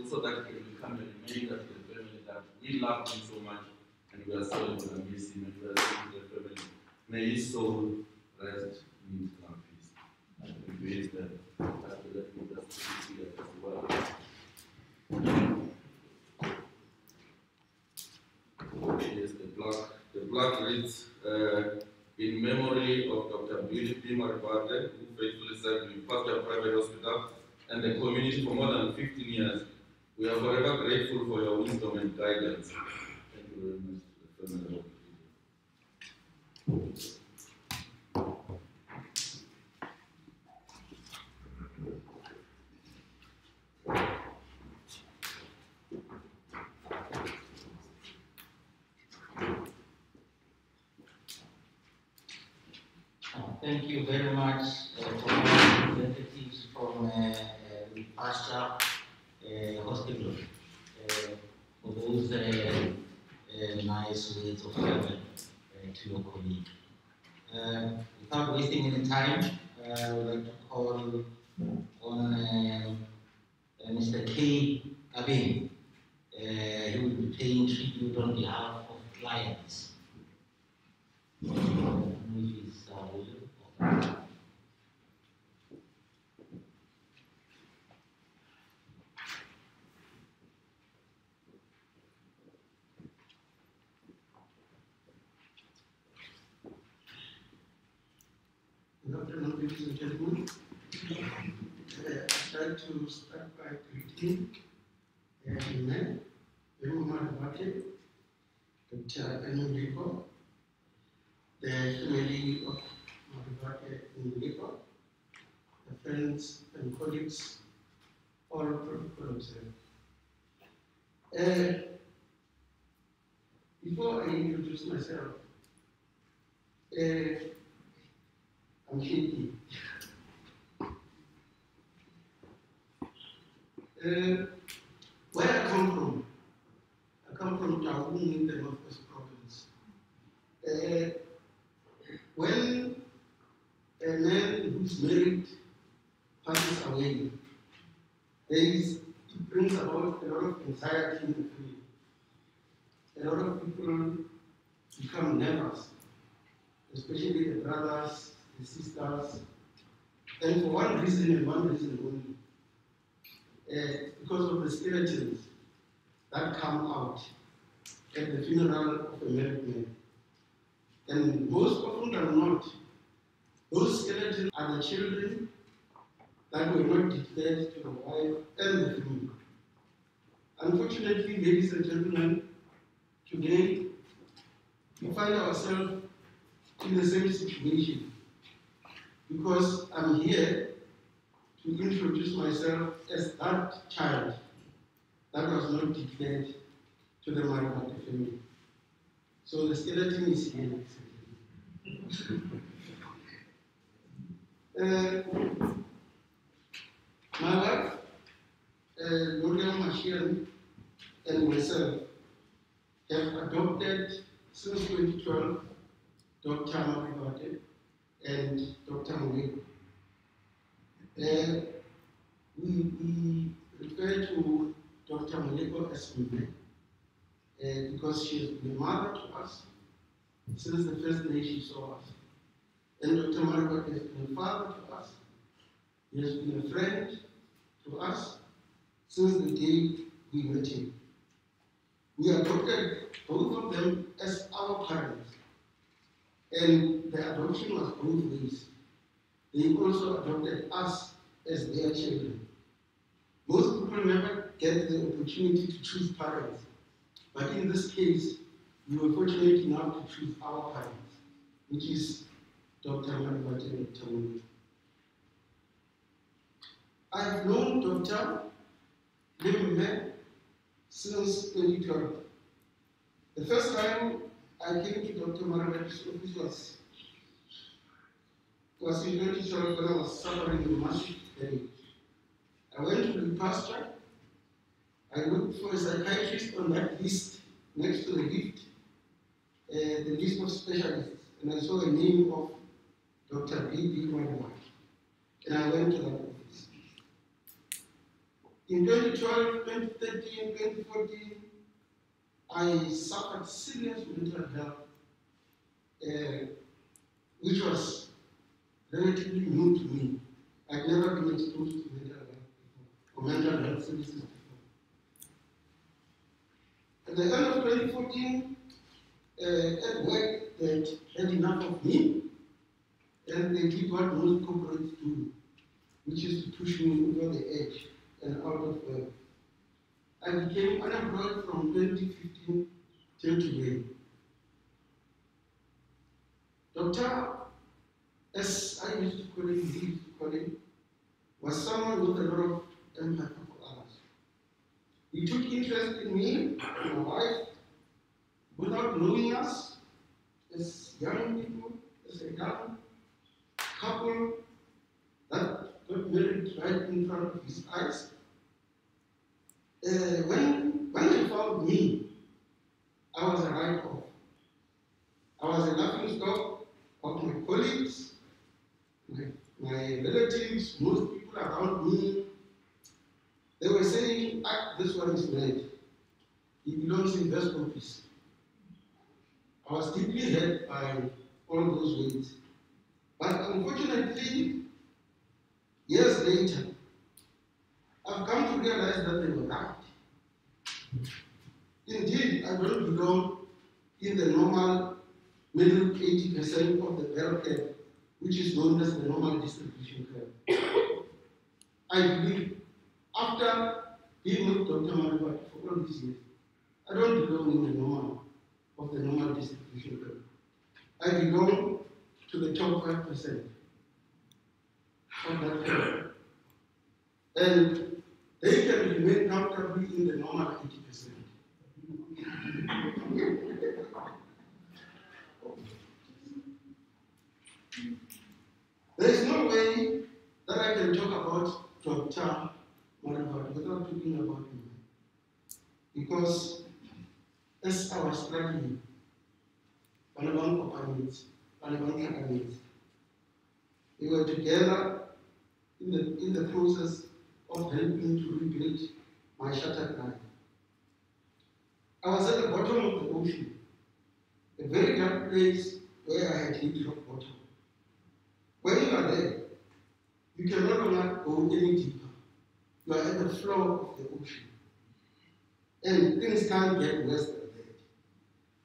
so that he can become a remainder to the family, that we love him so much, and we are sorry for the miss him, and we are sorry for the family. May his soul rest in eternal peace. And we praise them. That's the let me just see that as well. Yes, the plaque reads, in memory of Dr. B. Marivate, who faithfully served in Pastor Private Hospital and the community for more than 15 years. We are forever grateful for your wisdom and guidance. Thank you very much. Thank you very much for representatives from the Pastor Hospital for those nice words of welcome to your colleague. Without wasting any time, I would like to call on Mr. K. Abin. He will be paying tribute on behalf of clients. ladies and gentlemen. I'd like to start by greeting the man, Marivate, Dr. Enrico, the family of Marivate Enrico, the friends and colleagues, all protocol observed. Before I introduce myself, I'm shaky. Where I come from Taung in the Northwest Province. When a man who's married passes away, it brings about a lot of anxiety in the family. A lot of people become nervous, especially the brothers, the sisters, and for one reason and one reason only. Because of the skeletons that come out at the funeral of a married man. And most often than not, those skeletons are the children that were not declared to the wife and the family. Unfortunately, ladies and gentlemen, today we find ourselves in the same situation because I'm here to introduce myself as that child that was not declared to the Marivate family. So the skeleton is here. My wife, Gloria Mashian, and myself have adopted since 2012 Dr. Marivate and Dr. Muleko. We refer to Dr. Muleko as Mime because she has been a mother to us since the first day she saw us. And Dr. Marivate has been a father to us. He has been a friend to us since the day we met him. We adopted both of them as our parents, and the adoption was both ways. They also adopted us as their children. Most people never get the opportunity to choose parents, but in this case, we were fortunate enough to choose our parents, which is Dr. Marivate and Dr. Muleko. I've known Dr. Mime since 2012. The first time I came to Dr. Marivate's office was in 2012 when I was suffering with massive headache. I went to the pasture. I looked for a psychiatrist on that list next to the lift, the list of specialists, and I saw the name of Dr. B.B. Marivate, and I went to that office. In 2012, 2013, 2014, I suffered serious mental health, which was relatively new to me. I'd never been exposed to mental health before, or mental health services before. At the end of 2014, at work, they had enough of me, and they did what most corporates do, which is to push me over the edge and out of work. I became unemployed from 2015 till today. Dr. as I used to call him, he used to call him, was someone with a lot of empathy for others. He took interest in me and my wife without knowing us as young people, as a young couple that got married right in front of his eyes. When they found me, I was a write-off. I was a laughing stock of my colleagues, my relatives, most people around me. They were saying, this one is mad. He belongs in West Office. I was deeply hurt by all those words. But unfortunately, years later, I've come to realize that they were right. Indeed, I don't belong in the normal middle 80% of the bell curve which is known as the normal distribution curve. I believe after being with Dr. Marivate for all these years, I don't belong in the normal distribution curve. I belong to the top 5% of that curve. And they can remain comfortably in the normal 80%. There is no way that I can talk about Dr. Marivate without talking about him. Because as I was studying, we were together in the process of helping to rebuild my shattered life. I was at the bottom of the ocean, a very dark place where I had hit rock bottom. When you are there, you can no longer go any deeper. You are at the floor of the ocean. And things can't get worse than that.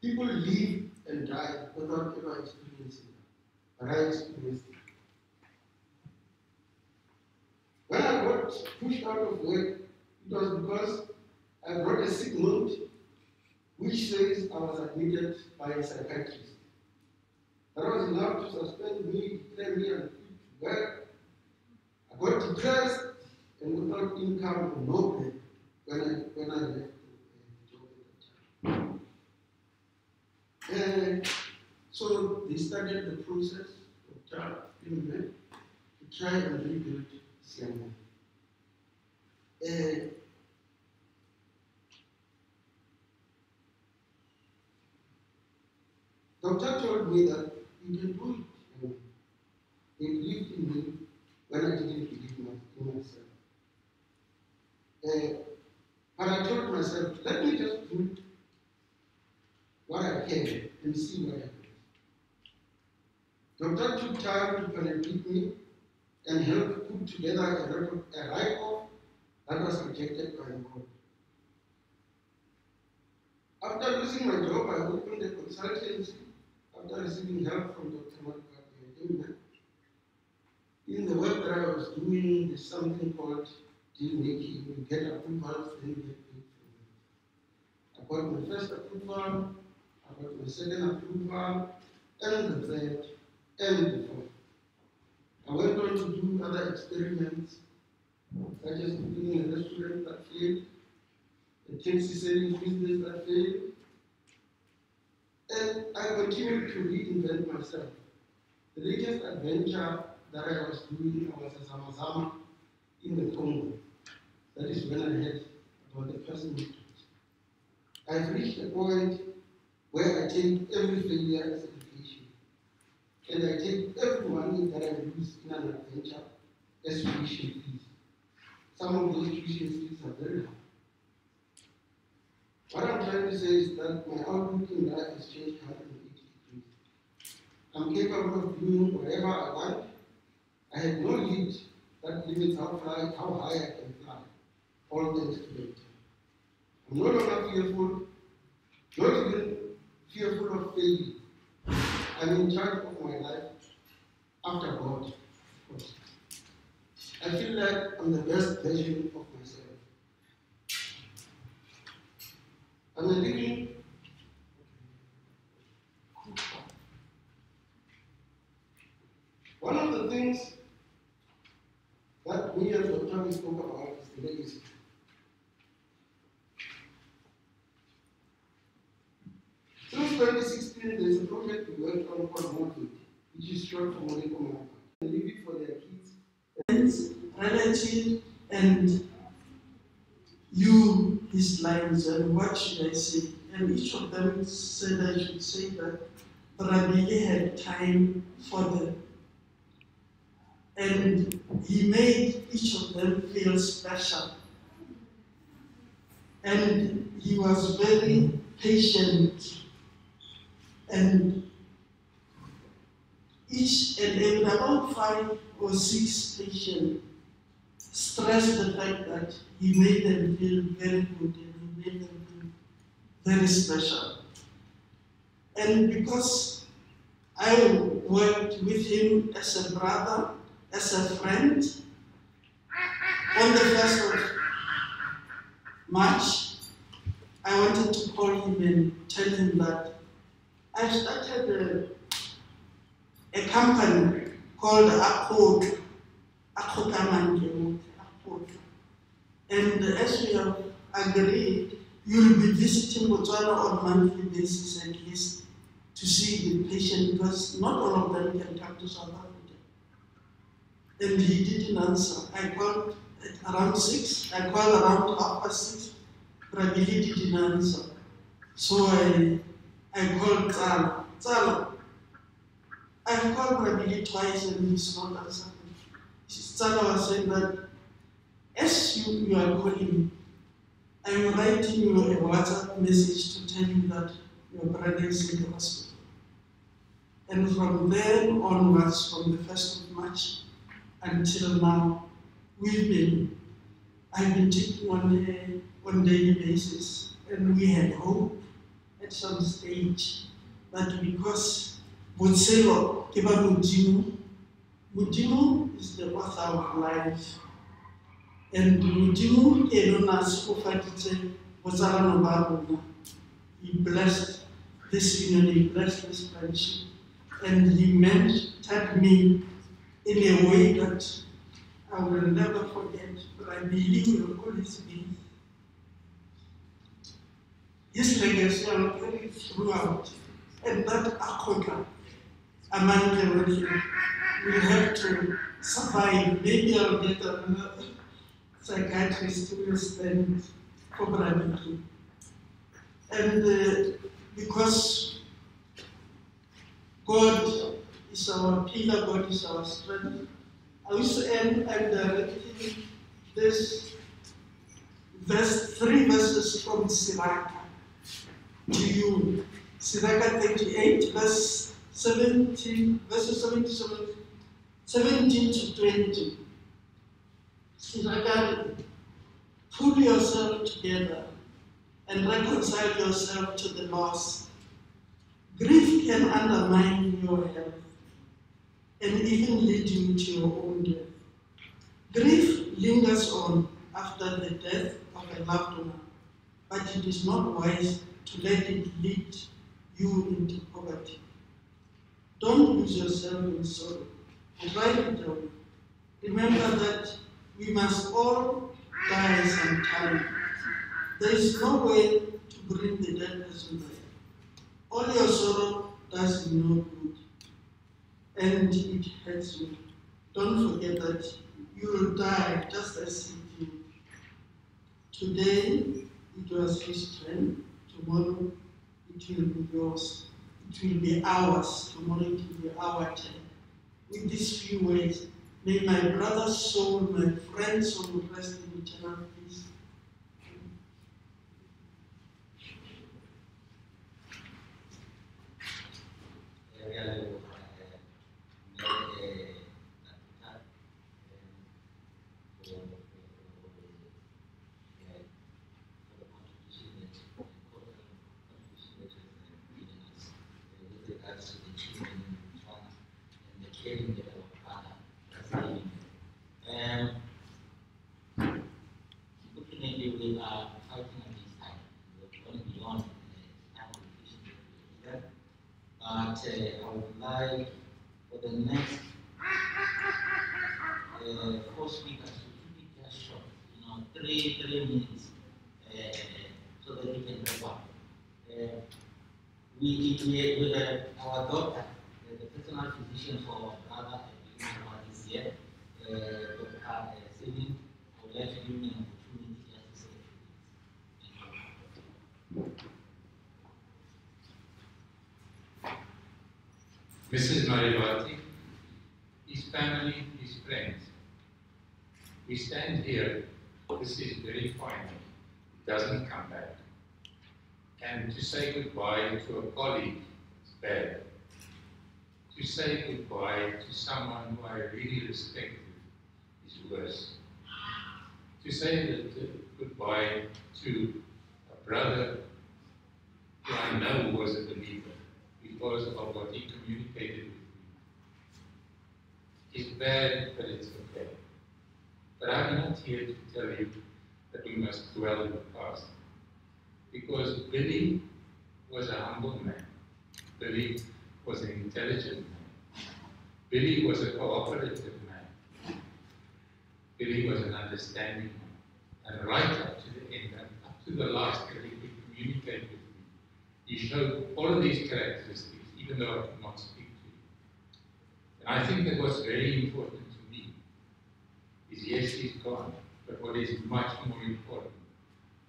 People live and die without ever experiencing that. But I experienced it. When I got pushed out of work, it was because I brought a sick note which says I was admitted by a psychiatrist. That was enough to suspend me, declare me unfit to work. I got depressed and without income and no pay when I left the job at that time. So they started the process of to try and rebuild Siam. Doctor told me that you can do it. They believed in me when I didn't believe in myself. But I told myself, let me just do what I can and see what happens. Doctor took time to penetrate me and help put together a write-off that was rejected by the court. After losing my job, I opened a consultancy after receiving help from Dr. Marivate. In the work that I was doing, there's something called deal making. You get approvals, then you get paid from it. I got my first approval, I got my second approval, and the third, and the fourth. I went on to do other experiments, such as opening a restaurant that failed, a taxi selling business that failed, and I continued to reinvent myself. The latest adventure that I was doing, I was a Zamazama in the Congo. That is when I heard about the person. I've reached a point where I take every failure as education. And I take every money that I lose in an adventure as tuition fees. Some of those tuition fees are very high. What I'm trying to say is that my outlook in life has changed 180 degrees. I'm capable of doing whatever I want. I have no limit that limits how high I can fly, all thanks to it. I'm no longer fearful, not even fearful of failure. I'm in charge of my life after God, of course. I feel like I'm the best version of myself. I'm a living one of the things that we as Dr. spoke about is the legacy. Since 2016, there's a project we worked on called Marivate, which is short for Marivate. They leave it for their kids. Friends, relatives, and you, his lines, and what should I say? And each of them said I should say that Rabile had time for them. And he made each of them feel special. And he was very patient. And each and every, about 5 or 6 patients, stressed the fact that he made them feel very good and he made them feel very special. And because I worked with him as a brother, as a friend. On the 1st of March, I wanted to call him and tell him that I started a company called Accord. And as we have agreed, you will be visiting Botswana on a monthly basis at least to see the patient, because not all of them can come to South Africa. And he didn't answer. I called at around 6, I called around 6:30, but he didn't answer. So I called Tsala. Tsala, I've called Rabili twice and he's not answering. Tsala was saying that as you are calling me, I'm writing you a WhatsApp message to tell you that your brother is in the hospital. And from then onwards, from the 1st of March until now, I've been taking on a daily basis, and we had hope at some stage that because Botselo, Keba Modimo is the author of life. And Modimo Elonas Ofatite Bozarano Babuna. He blessed this union, he blessed this friendship, and he mentored me in a way that I will never forget, but I believe will always be. His legacy I will carry throughout, and that Akoga, among the working, will have to survive. Maybe I'll get another psychiatrist who will stand for Bradley. And because God is our pillar, God is our strength, I wish to end and directing this 3 verses from Siraka to you. Siraka 38, verse 17, verses 17 to 20. Siraka, pull yourself together and reconcile yourself to the loss. Grief can undermine your health and even lead you to your own death. Grief lingers on after the death of a loved one, but it is not wise to let it lead you into poverty. Don't lose yourself in sorrow. Write it down. Remember that we must all die sometime. There is no way to bring the dead person back. All your sorrow does you no good, and it hurts you. Don't forget that you will die just as he did. Today, it was his turn. Tomorrow, it will be yours. It will be ours. Tomorrow, it will be our turn. With these few words, may my brother's soul, my friend's soul rest in eternal peace. Unfortunately, we are fighting against time. We're going beyond the time of the but I would like for the next 4 speakers to keep it just short, 3 minutes, so that we can wrap up. Our doctor, the personal physician for our brother, is here, Dr. Singing, I would like to give me an opportunity just to say a few things. Mrs. Marivate, his family, his friends. We stand here, this is very final, it doesn't come back. And to say goodbye to a colleague is bad. To say goodbye to someone who I really respected is worse. To say goodbye to a brother who I know was a believer. We because of what he communicated with me. It's bad, but it's okay. But I'm not here to tell you that we must dwell in the past. Because Billy was a humble man. Billy was an intelligent man. Billy was a cooperative man. Billy was an understanding man. And right up to the end, up to the last, that he could communicate with me. He showed all of these characteristics, even though I could not speak to him. And I think that what's very important to me is, yes, he's gone, but what is much more important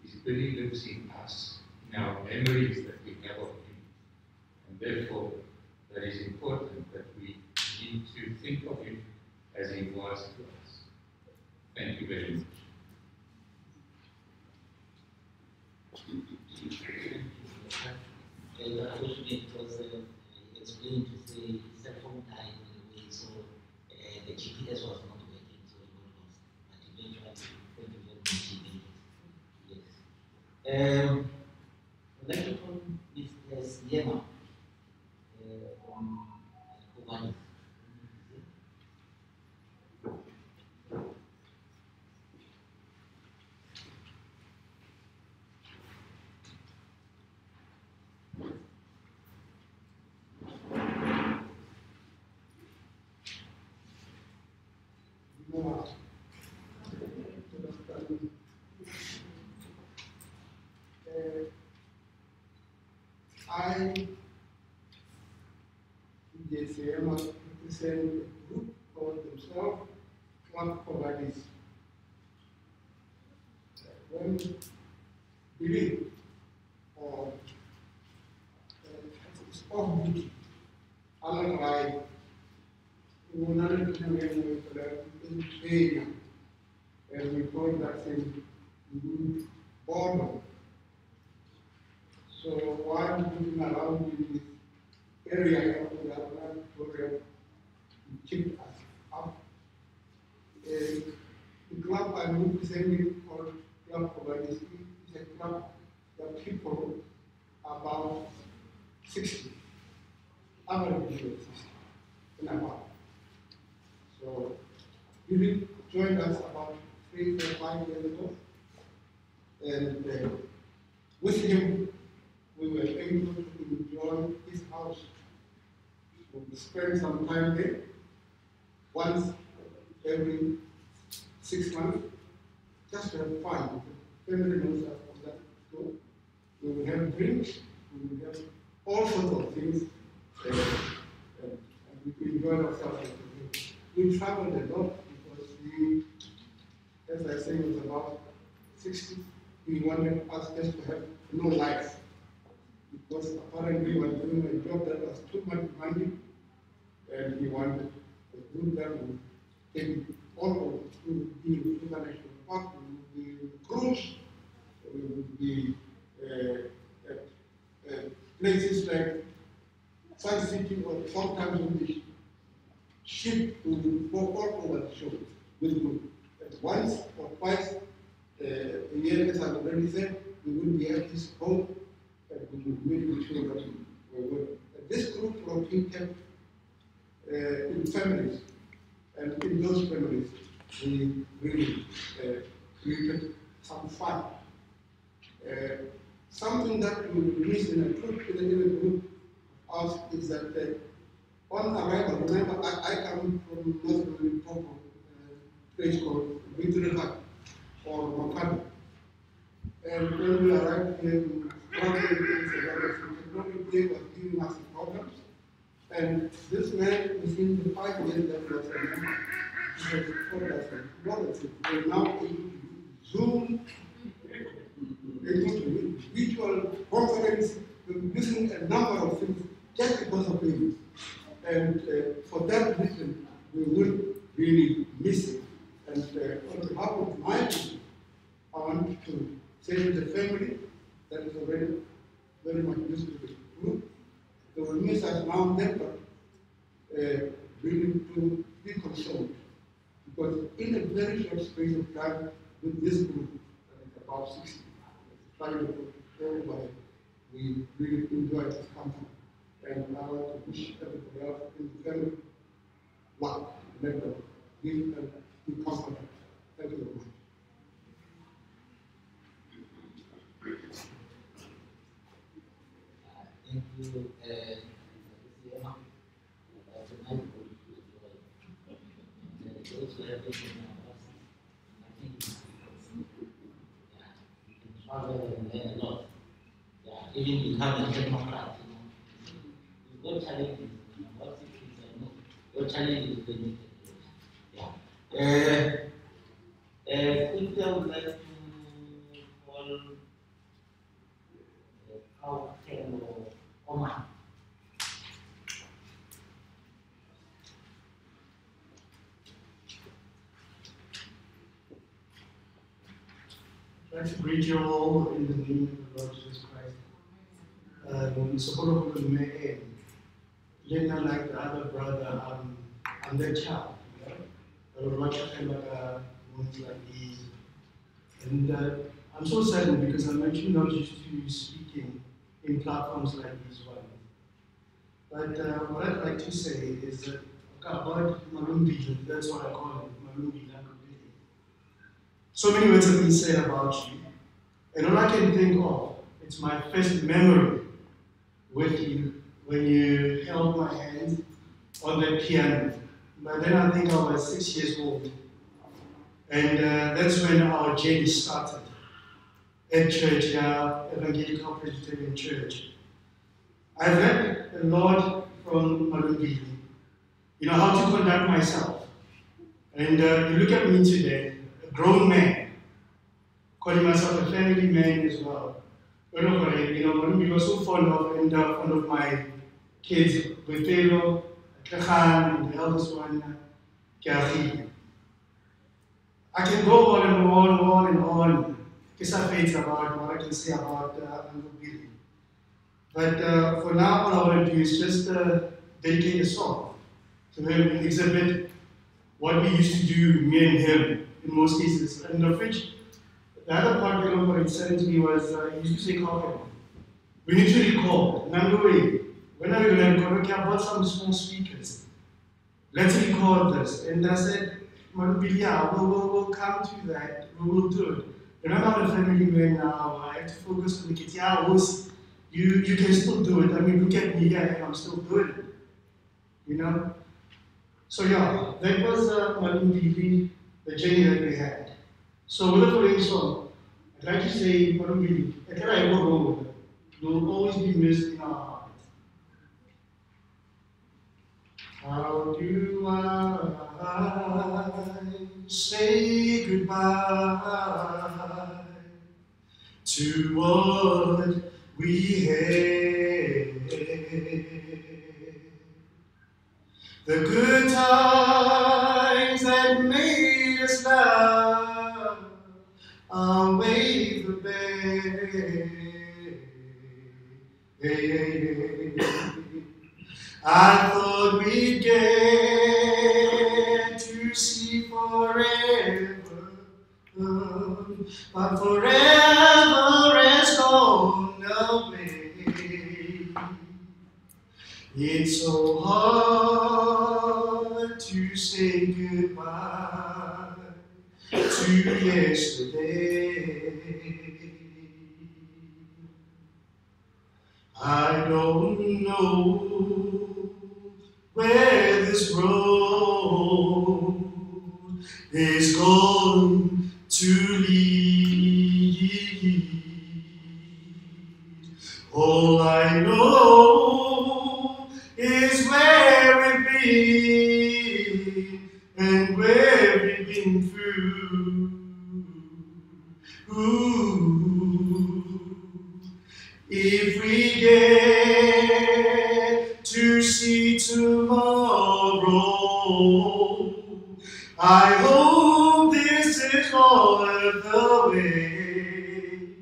is Billy lives in us, in our memories that we have of him. And therefore, that is important that we need to think of him as he was to us. Thank you very much. Unfortunately, it was explained to say his cell phone died on the way, so the GPS was not working, so he got lost. But eventually, thank you very much, he made it. Yes. I'd like to call Ms. Yema from Kobani. I, JCM, represent a group called themselves Club Providers. When believe or it's off duty, unlike we will not implement in Kenya, and we call that thing boredom. So while looking around in this area of the Arab program, to keep us up. The club I'm representing called Club Providers is a club that people about 60, average 60 and above. So Billy joined us about 3 or 5 years ago, and with him we were able to enjoy his house. We spend some time there, once every 6 months, just to have fun. Family knows us from that school. We will have drinks, we will have all sorts of things, and we enjoy ourselves. We traveled a lot because we, as I say, was about 60. We wanted us just to have no life, because apparently we were doing a job that was too much money, and we wanted a group that would take all over. We would be in international park, we would be in cruise, we would be at places like Sun City, or sometimes in the ship, we would go all over the shore with group. At once or twice a year, as I already said, we would be at this boat, and we would meet with children. This group of people in families, and in those families, we really created some fun. Something that we miss in a group of us is that on arrival, remember I come from North Limpopo, a place called Vitrihak or Makati. And when we arrived here, technology was giving us problems. And this man, within the 5 years that was a member, he has told us that we're now able to do Zoom, able to do virtual conference, using a number of things just because of him. And for that reason, we will really miss it. And on behalf of my people, I want to say to the family that is already very much used to the group, they will miss us now and then, but really to be consoled. Because in a very short space of time, with this group, that is about 60, trying to go by, we really enjoy this company. and I want to wish everybody else in the family luck, let them live and be comfortable. Thank you very much. Thank you. Those who have been in our house, I think you can travel and learn a lot. Even become a technocrat, You've got challenges. What it is, I know. Your challenge is very quickly, I would like to call our fellow Omar. I'd like to greet you all in the name of the Lord Jesus Christ. Support of the man, Lena, like the other brother, I'm their child. I would watch him like a woman like these. And I'm so saddened because I'm actually not used to speaking in platforms like this one. But what I'd like to say is that about Marumbi, that's what I call it, Marumbi. So many words have been said about you, and all I can think of, it's my first memory with you when you held my hand on the piano. By then I think I was 6 years old, and that's when our journey started at church, Evangelical Presbyterian Church. I've learned a lot from Marumbi, how to conduct myself. And you look at me today, a grown man, calling myself a family man as well. Marumbi was so fond of my kids, Wetelo, Klechan, and the eldest one, Kiahi. I can go on and on, Kisafets about what I can say about Uncle Billy. But for now, all I want to do is just dedicate a song to him and exhibit what we used to do, me and him, in most cases. And of which, the other part what he said to me was, he used to say, we need to record. Nangwe, when are we going to record? Okay, I bought some small speakers. Let's record this. And I said, Marubilia, we'll come to that. We will do it. Remember, I'm a family man now. I have to focus on the kids. You can still do it. I mean, look at me here, and I'm still doing it. So that was Marumbi, the journey that we had. So with the following song, I'd like to say, Marumbi, you'll always be missed in our hearts. How do I say goodbye to what we had? The good times that made us laugh, wave the bed. I thought we'd get to see forever, but forever has gone away. It's so hard to say goodbye to yesterday. I don't know where this road is going to lead. All I know is where we've been and where we've been through. If we get to see tomorrow, I hope this is worth the wait.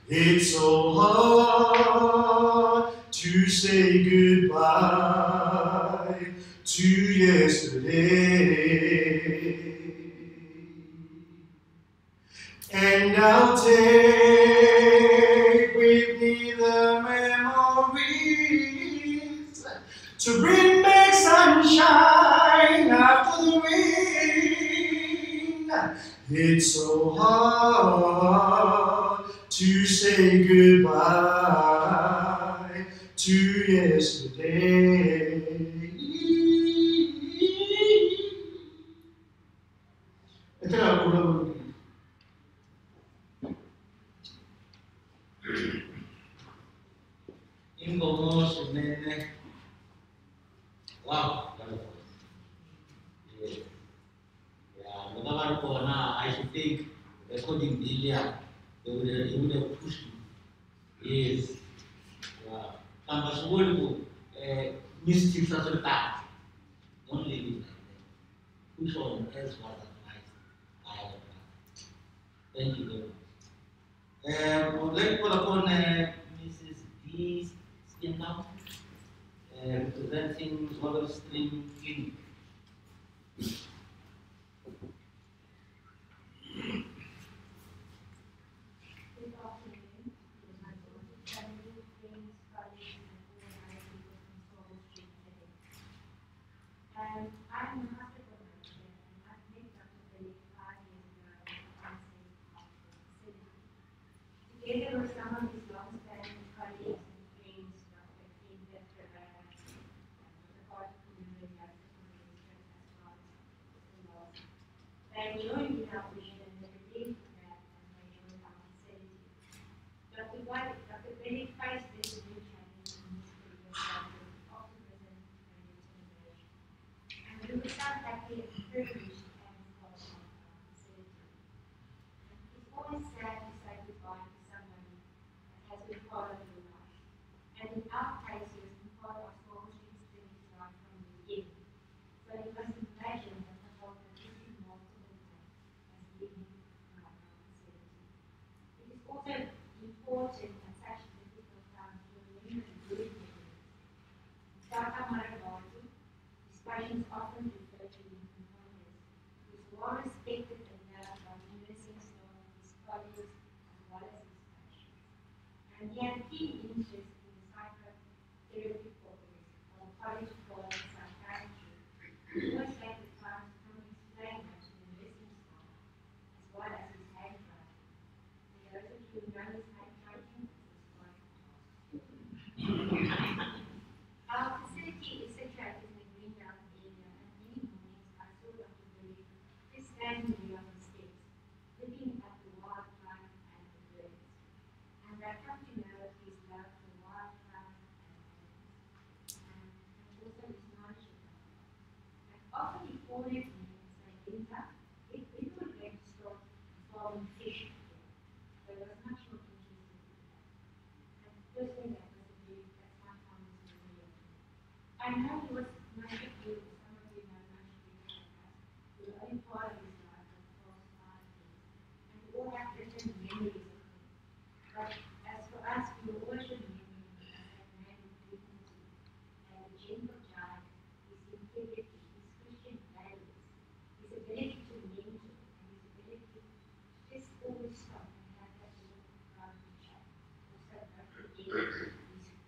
It's so hard to say goodbye to yesterday. And I'll take with me the memories to bring back sunshine after the rain. It's so hard to say goodbye to yesterday. Inkomo Nene. Wow, wonderful. Yes. Yeah, I should think recording Delia, they would have pushed me. Yes. Yeah. Campus will mystics as a back. Don't leave it like that. Push on as was advised. I have done. Thank you very much. Would like to call upon Mrs. D. Skinner, representing Water Stream Clinic. Good afternoon. My daughter's family, friends, colleagues, and all my people from Soul Street today. I'm a hospital manager, and I've met Dr. Billy 5 years ago at the Council Hospital Facility. Together with some of his long-standing colleagues and friends, Dr. King Petrova, Dr. Carter Kumura, the other minister, as well as the law. They joined in our vision and they believed in that, and they joined our facility. Dr. Bennett faced this new challenge in his career after prison and intimidation. And we were so happy and privileged to have him part of our facility. It's always sad to say goodbye to somebody that has been part of your life. And in our case, he has been part of Soul Street's clinic's life from the beginning. So you must imagine that the whole that this is multiple times as leaving our facility. It is also important at such a difficult time to remember the good memories. Dr. Marivate, his patients often refer to him as he was well respected and loved by the nursing staff, his colleagues, as well as his patients. And he had keen interest in the psychotherapy programs of college for psychiatry. He always had the time to come explain that to the nursing staff, as well as his handwriting. And those of you who know his handwriting, it's quite fast. Our facility is situated in the Greenbelt area, and many mornings I saw Dr. Billy just standing there on the steps, looking at the wildlife and the birds. And I come to know his love for wildlife and animals, and also his knowledge of them. And often he called me and said, Linda, if we were going to start farming fish here, there was much more interested in that. And personally, that's my fondest memory of him. I know he was much of you, some of you know much of you like us, who were only part of his life for the past 5 years, and we all have different memories of him. But as for us, we will always remember him as that man of dignity, and a gentle giant, his integrity, his Christian values, his ability to mentor, and his ability to just always stop and have that little private chat. Also, don't forget his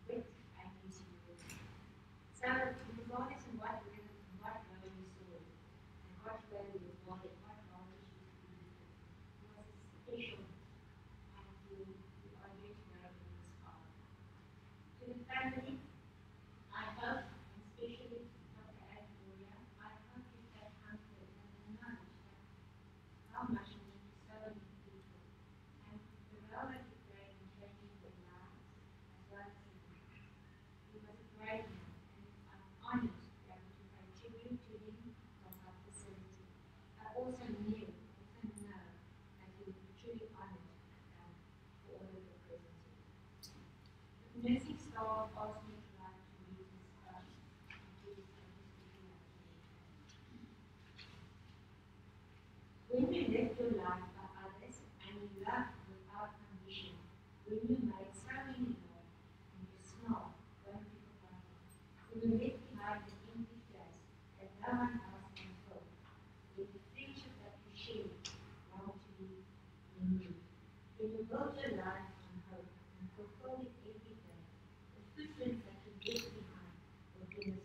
wit and his humor. So, regardless of what role you saw, and what role you wanted, what role you should be, he was a special and you are going to know in this part. To the family, I hope, and especially Dr. Gloria, I hope you have comfort and the knowledge that how much you mean to so many people, and the role that you played in changing their lives as well as in yours. He was a great man, and I'm honored to be able to pay tribute to him from our facility. I also know that he would be truly honored for all of your presence here. The nursing staff asked me to write to read his when you live your life by others and you love without condition, when you make so many love and you smile when people come in, when you leave behind an empty place that no one else can fill, when the friendship that you share long to be renewed, when you build your life on hope and fulfill it every day, the footprints that you leave behind will give us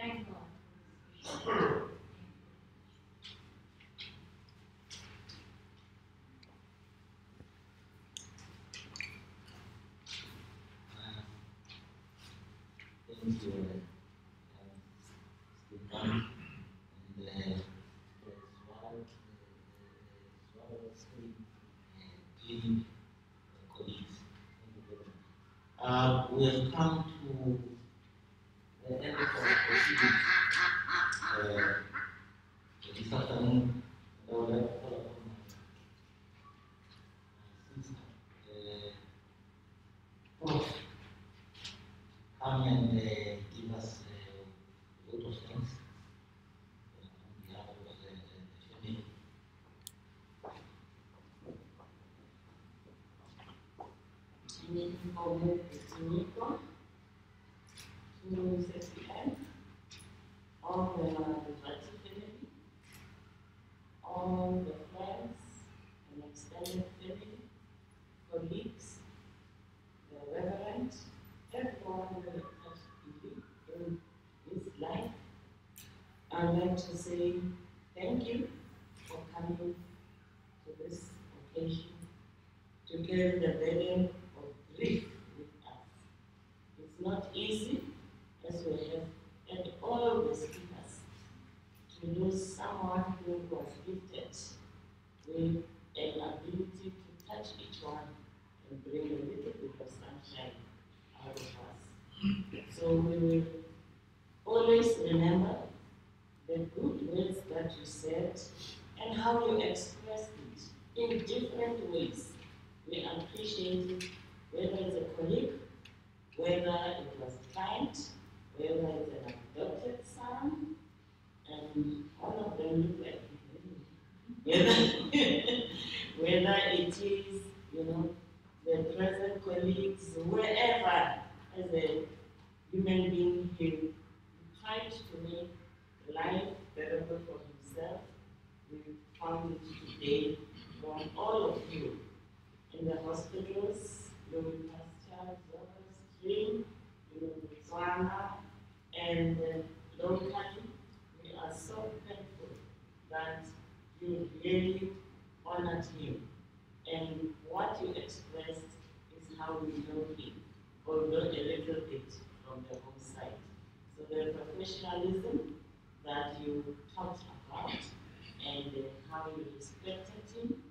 thank God. Thank you, Stefan. And as well as the colleagues. We have come to the end of our proceedings this afternoon. I would like to call upon my sister, Prof. Come and give us a vote of thanks on behalf of the family. Anything for me to Nico, to CCN, all the Marivate family, all the friends and extended family, colleagues, the reverend, everyone who has believed in his life. I'd like to say thank you for coming to this occasion to carry the burden of grief with us. It's not easy, as we have had all the speakers, to lose someone who was gifted with an ability to touch each one and bring a little bit of sunshine out of us. So we will always remember the good words that you said and how you expressed it in different ways. We appreciate it, whether it's a colleague, whether it was a client, whether it's an adopted son, and all of them look like whether it is, the present colleagues, wherever, as a human being, he tried to make life bearable for himself. We found it today from all of you in the hospitals, Louis Pasteur, Stream, Botswana, and locally. We are so thankful that you really honored him. And what you expressed is how we know him, although a little bit from the home side. So the professionalism that you talked about and how you respected him,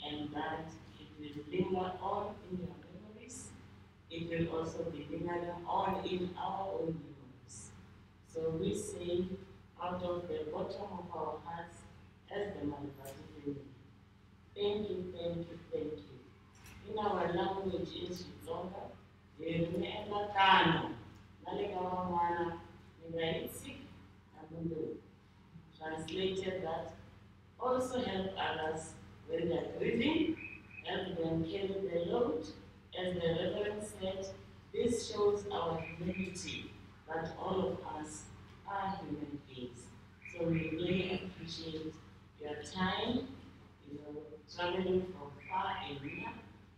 and that it will linger on in your memories. It will also be lingering on in our own memories. So we say, out of the bottom of our hearts, as the Marivate family, thank you, thank you, thank you. In our language in Xitsonga, translated that also help others when they are grieving, help them carry the load. As the Reverend said, this shows our humanity, that all of us are human beings. So we really appreciate your time, traveling from far and near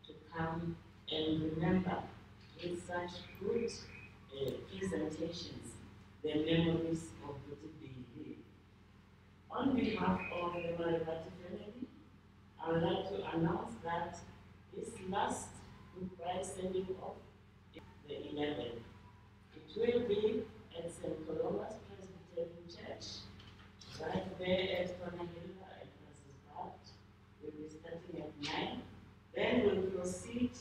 to come and remember with such good presentations the memories of what they live. On behalf of the Marivate family, I would like to announce that this last goodbye sending off is the 11th. It will be at St. Columba's Presbyterian Church, right there at Conahilla and Francis Bart. We'll be starting at 9. Then we'll proceed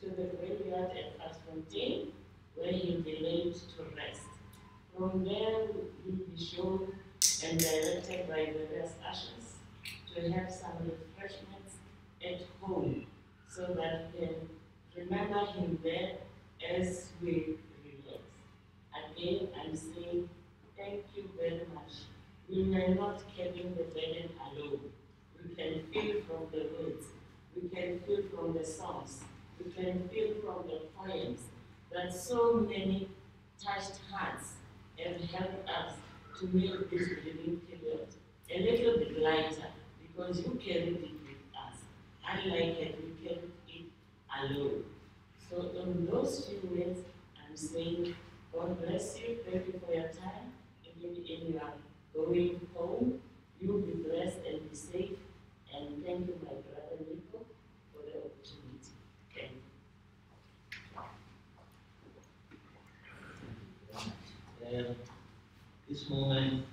to the graveyard at Casfontaine, where he'll be laid to rest. From there, we'll be shown and directed by various ushers to have some refreshments at home, so that we can remember him there as we relax. Again, I'm saying thank you very much. We are not carrying the burden alone. We can feel from the words, we can feel from the songs, we can feel from the poems that so many touched hearts have helped us to make this grieving period a little bit lighter, because you carried it with us. Unlike it, we carried it alone. So in those few words, I'm saying, God bless you, thank you for your time. It in your going home. You be blessed and be safe. And thank you, my brother Nico, for the opportunity. Thank you. This moment,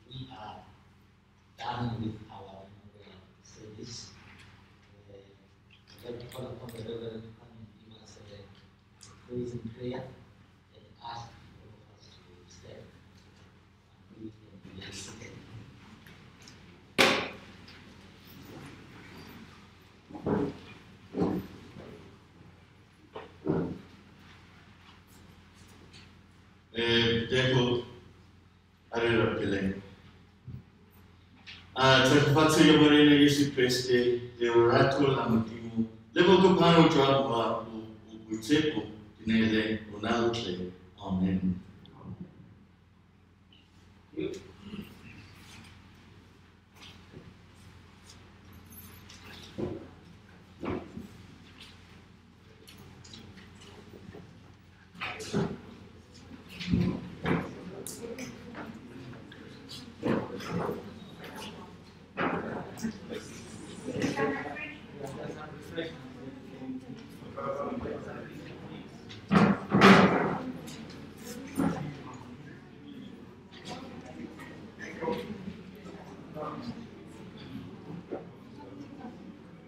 we are done with our service. Let me call upon the Reverend to come and give us a closing prayer and ask all of us to stand. And we can be seated. Therefore, I don't know, Pilling. Tsakufatsa ya Morena Yesu Kriste, le orato la matimu, le vokopano joa u tsepo, tinele, unautle. Amen.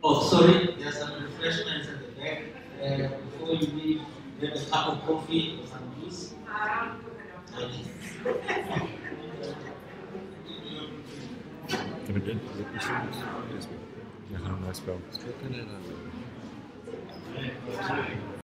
Oh, sorry, there's some refreshments at the back. Before you leave, get a cup of coffee or some juice. We gaan hem naar spel.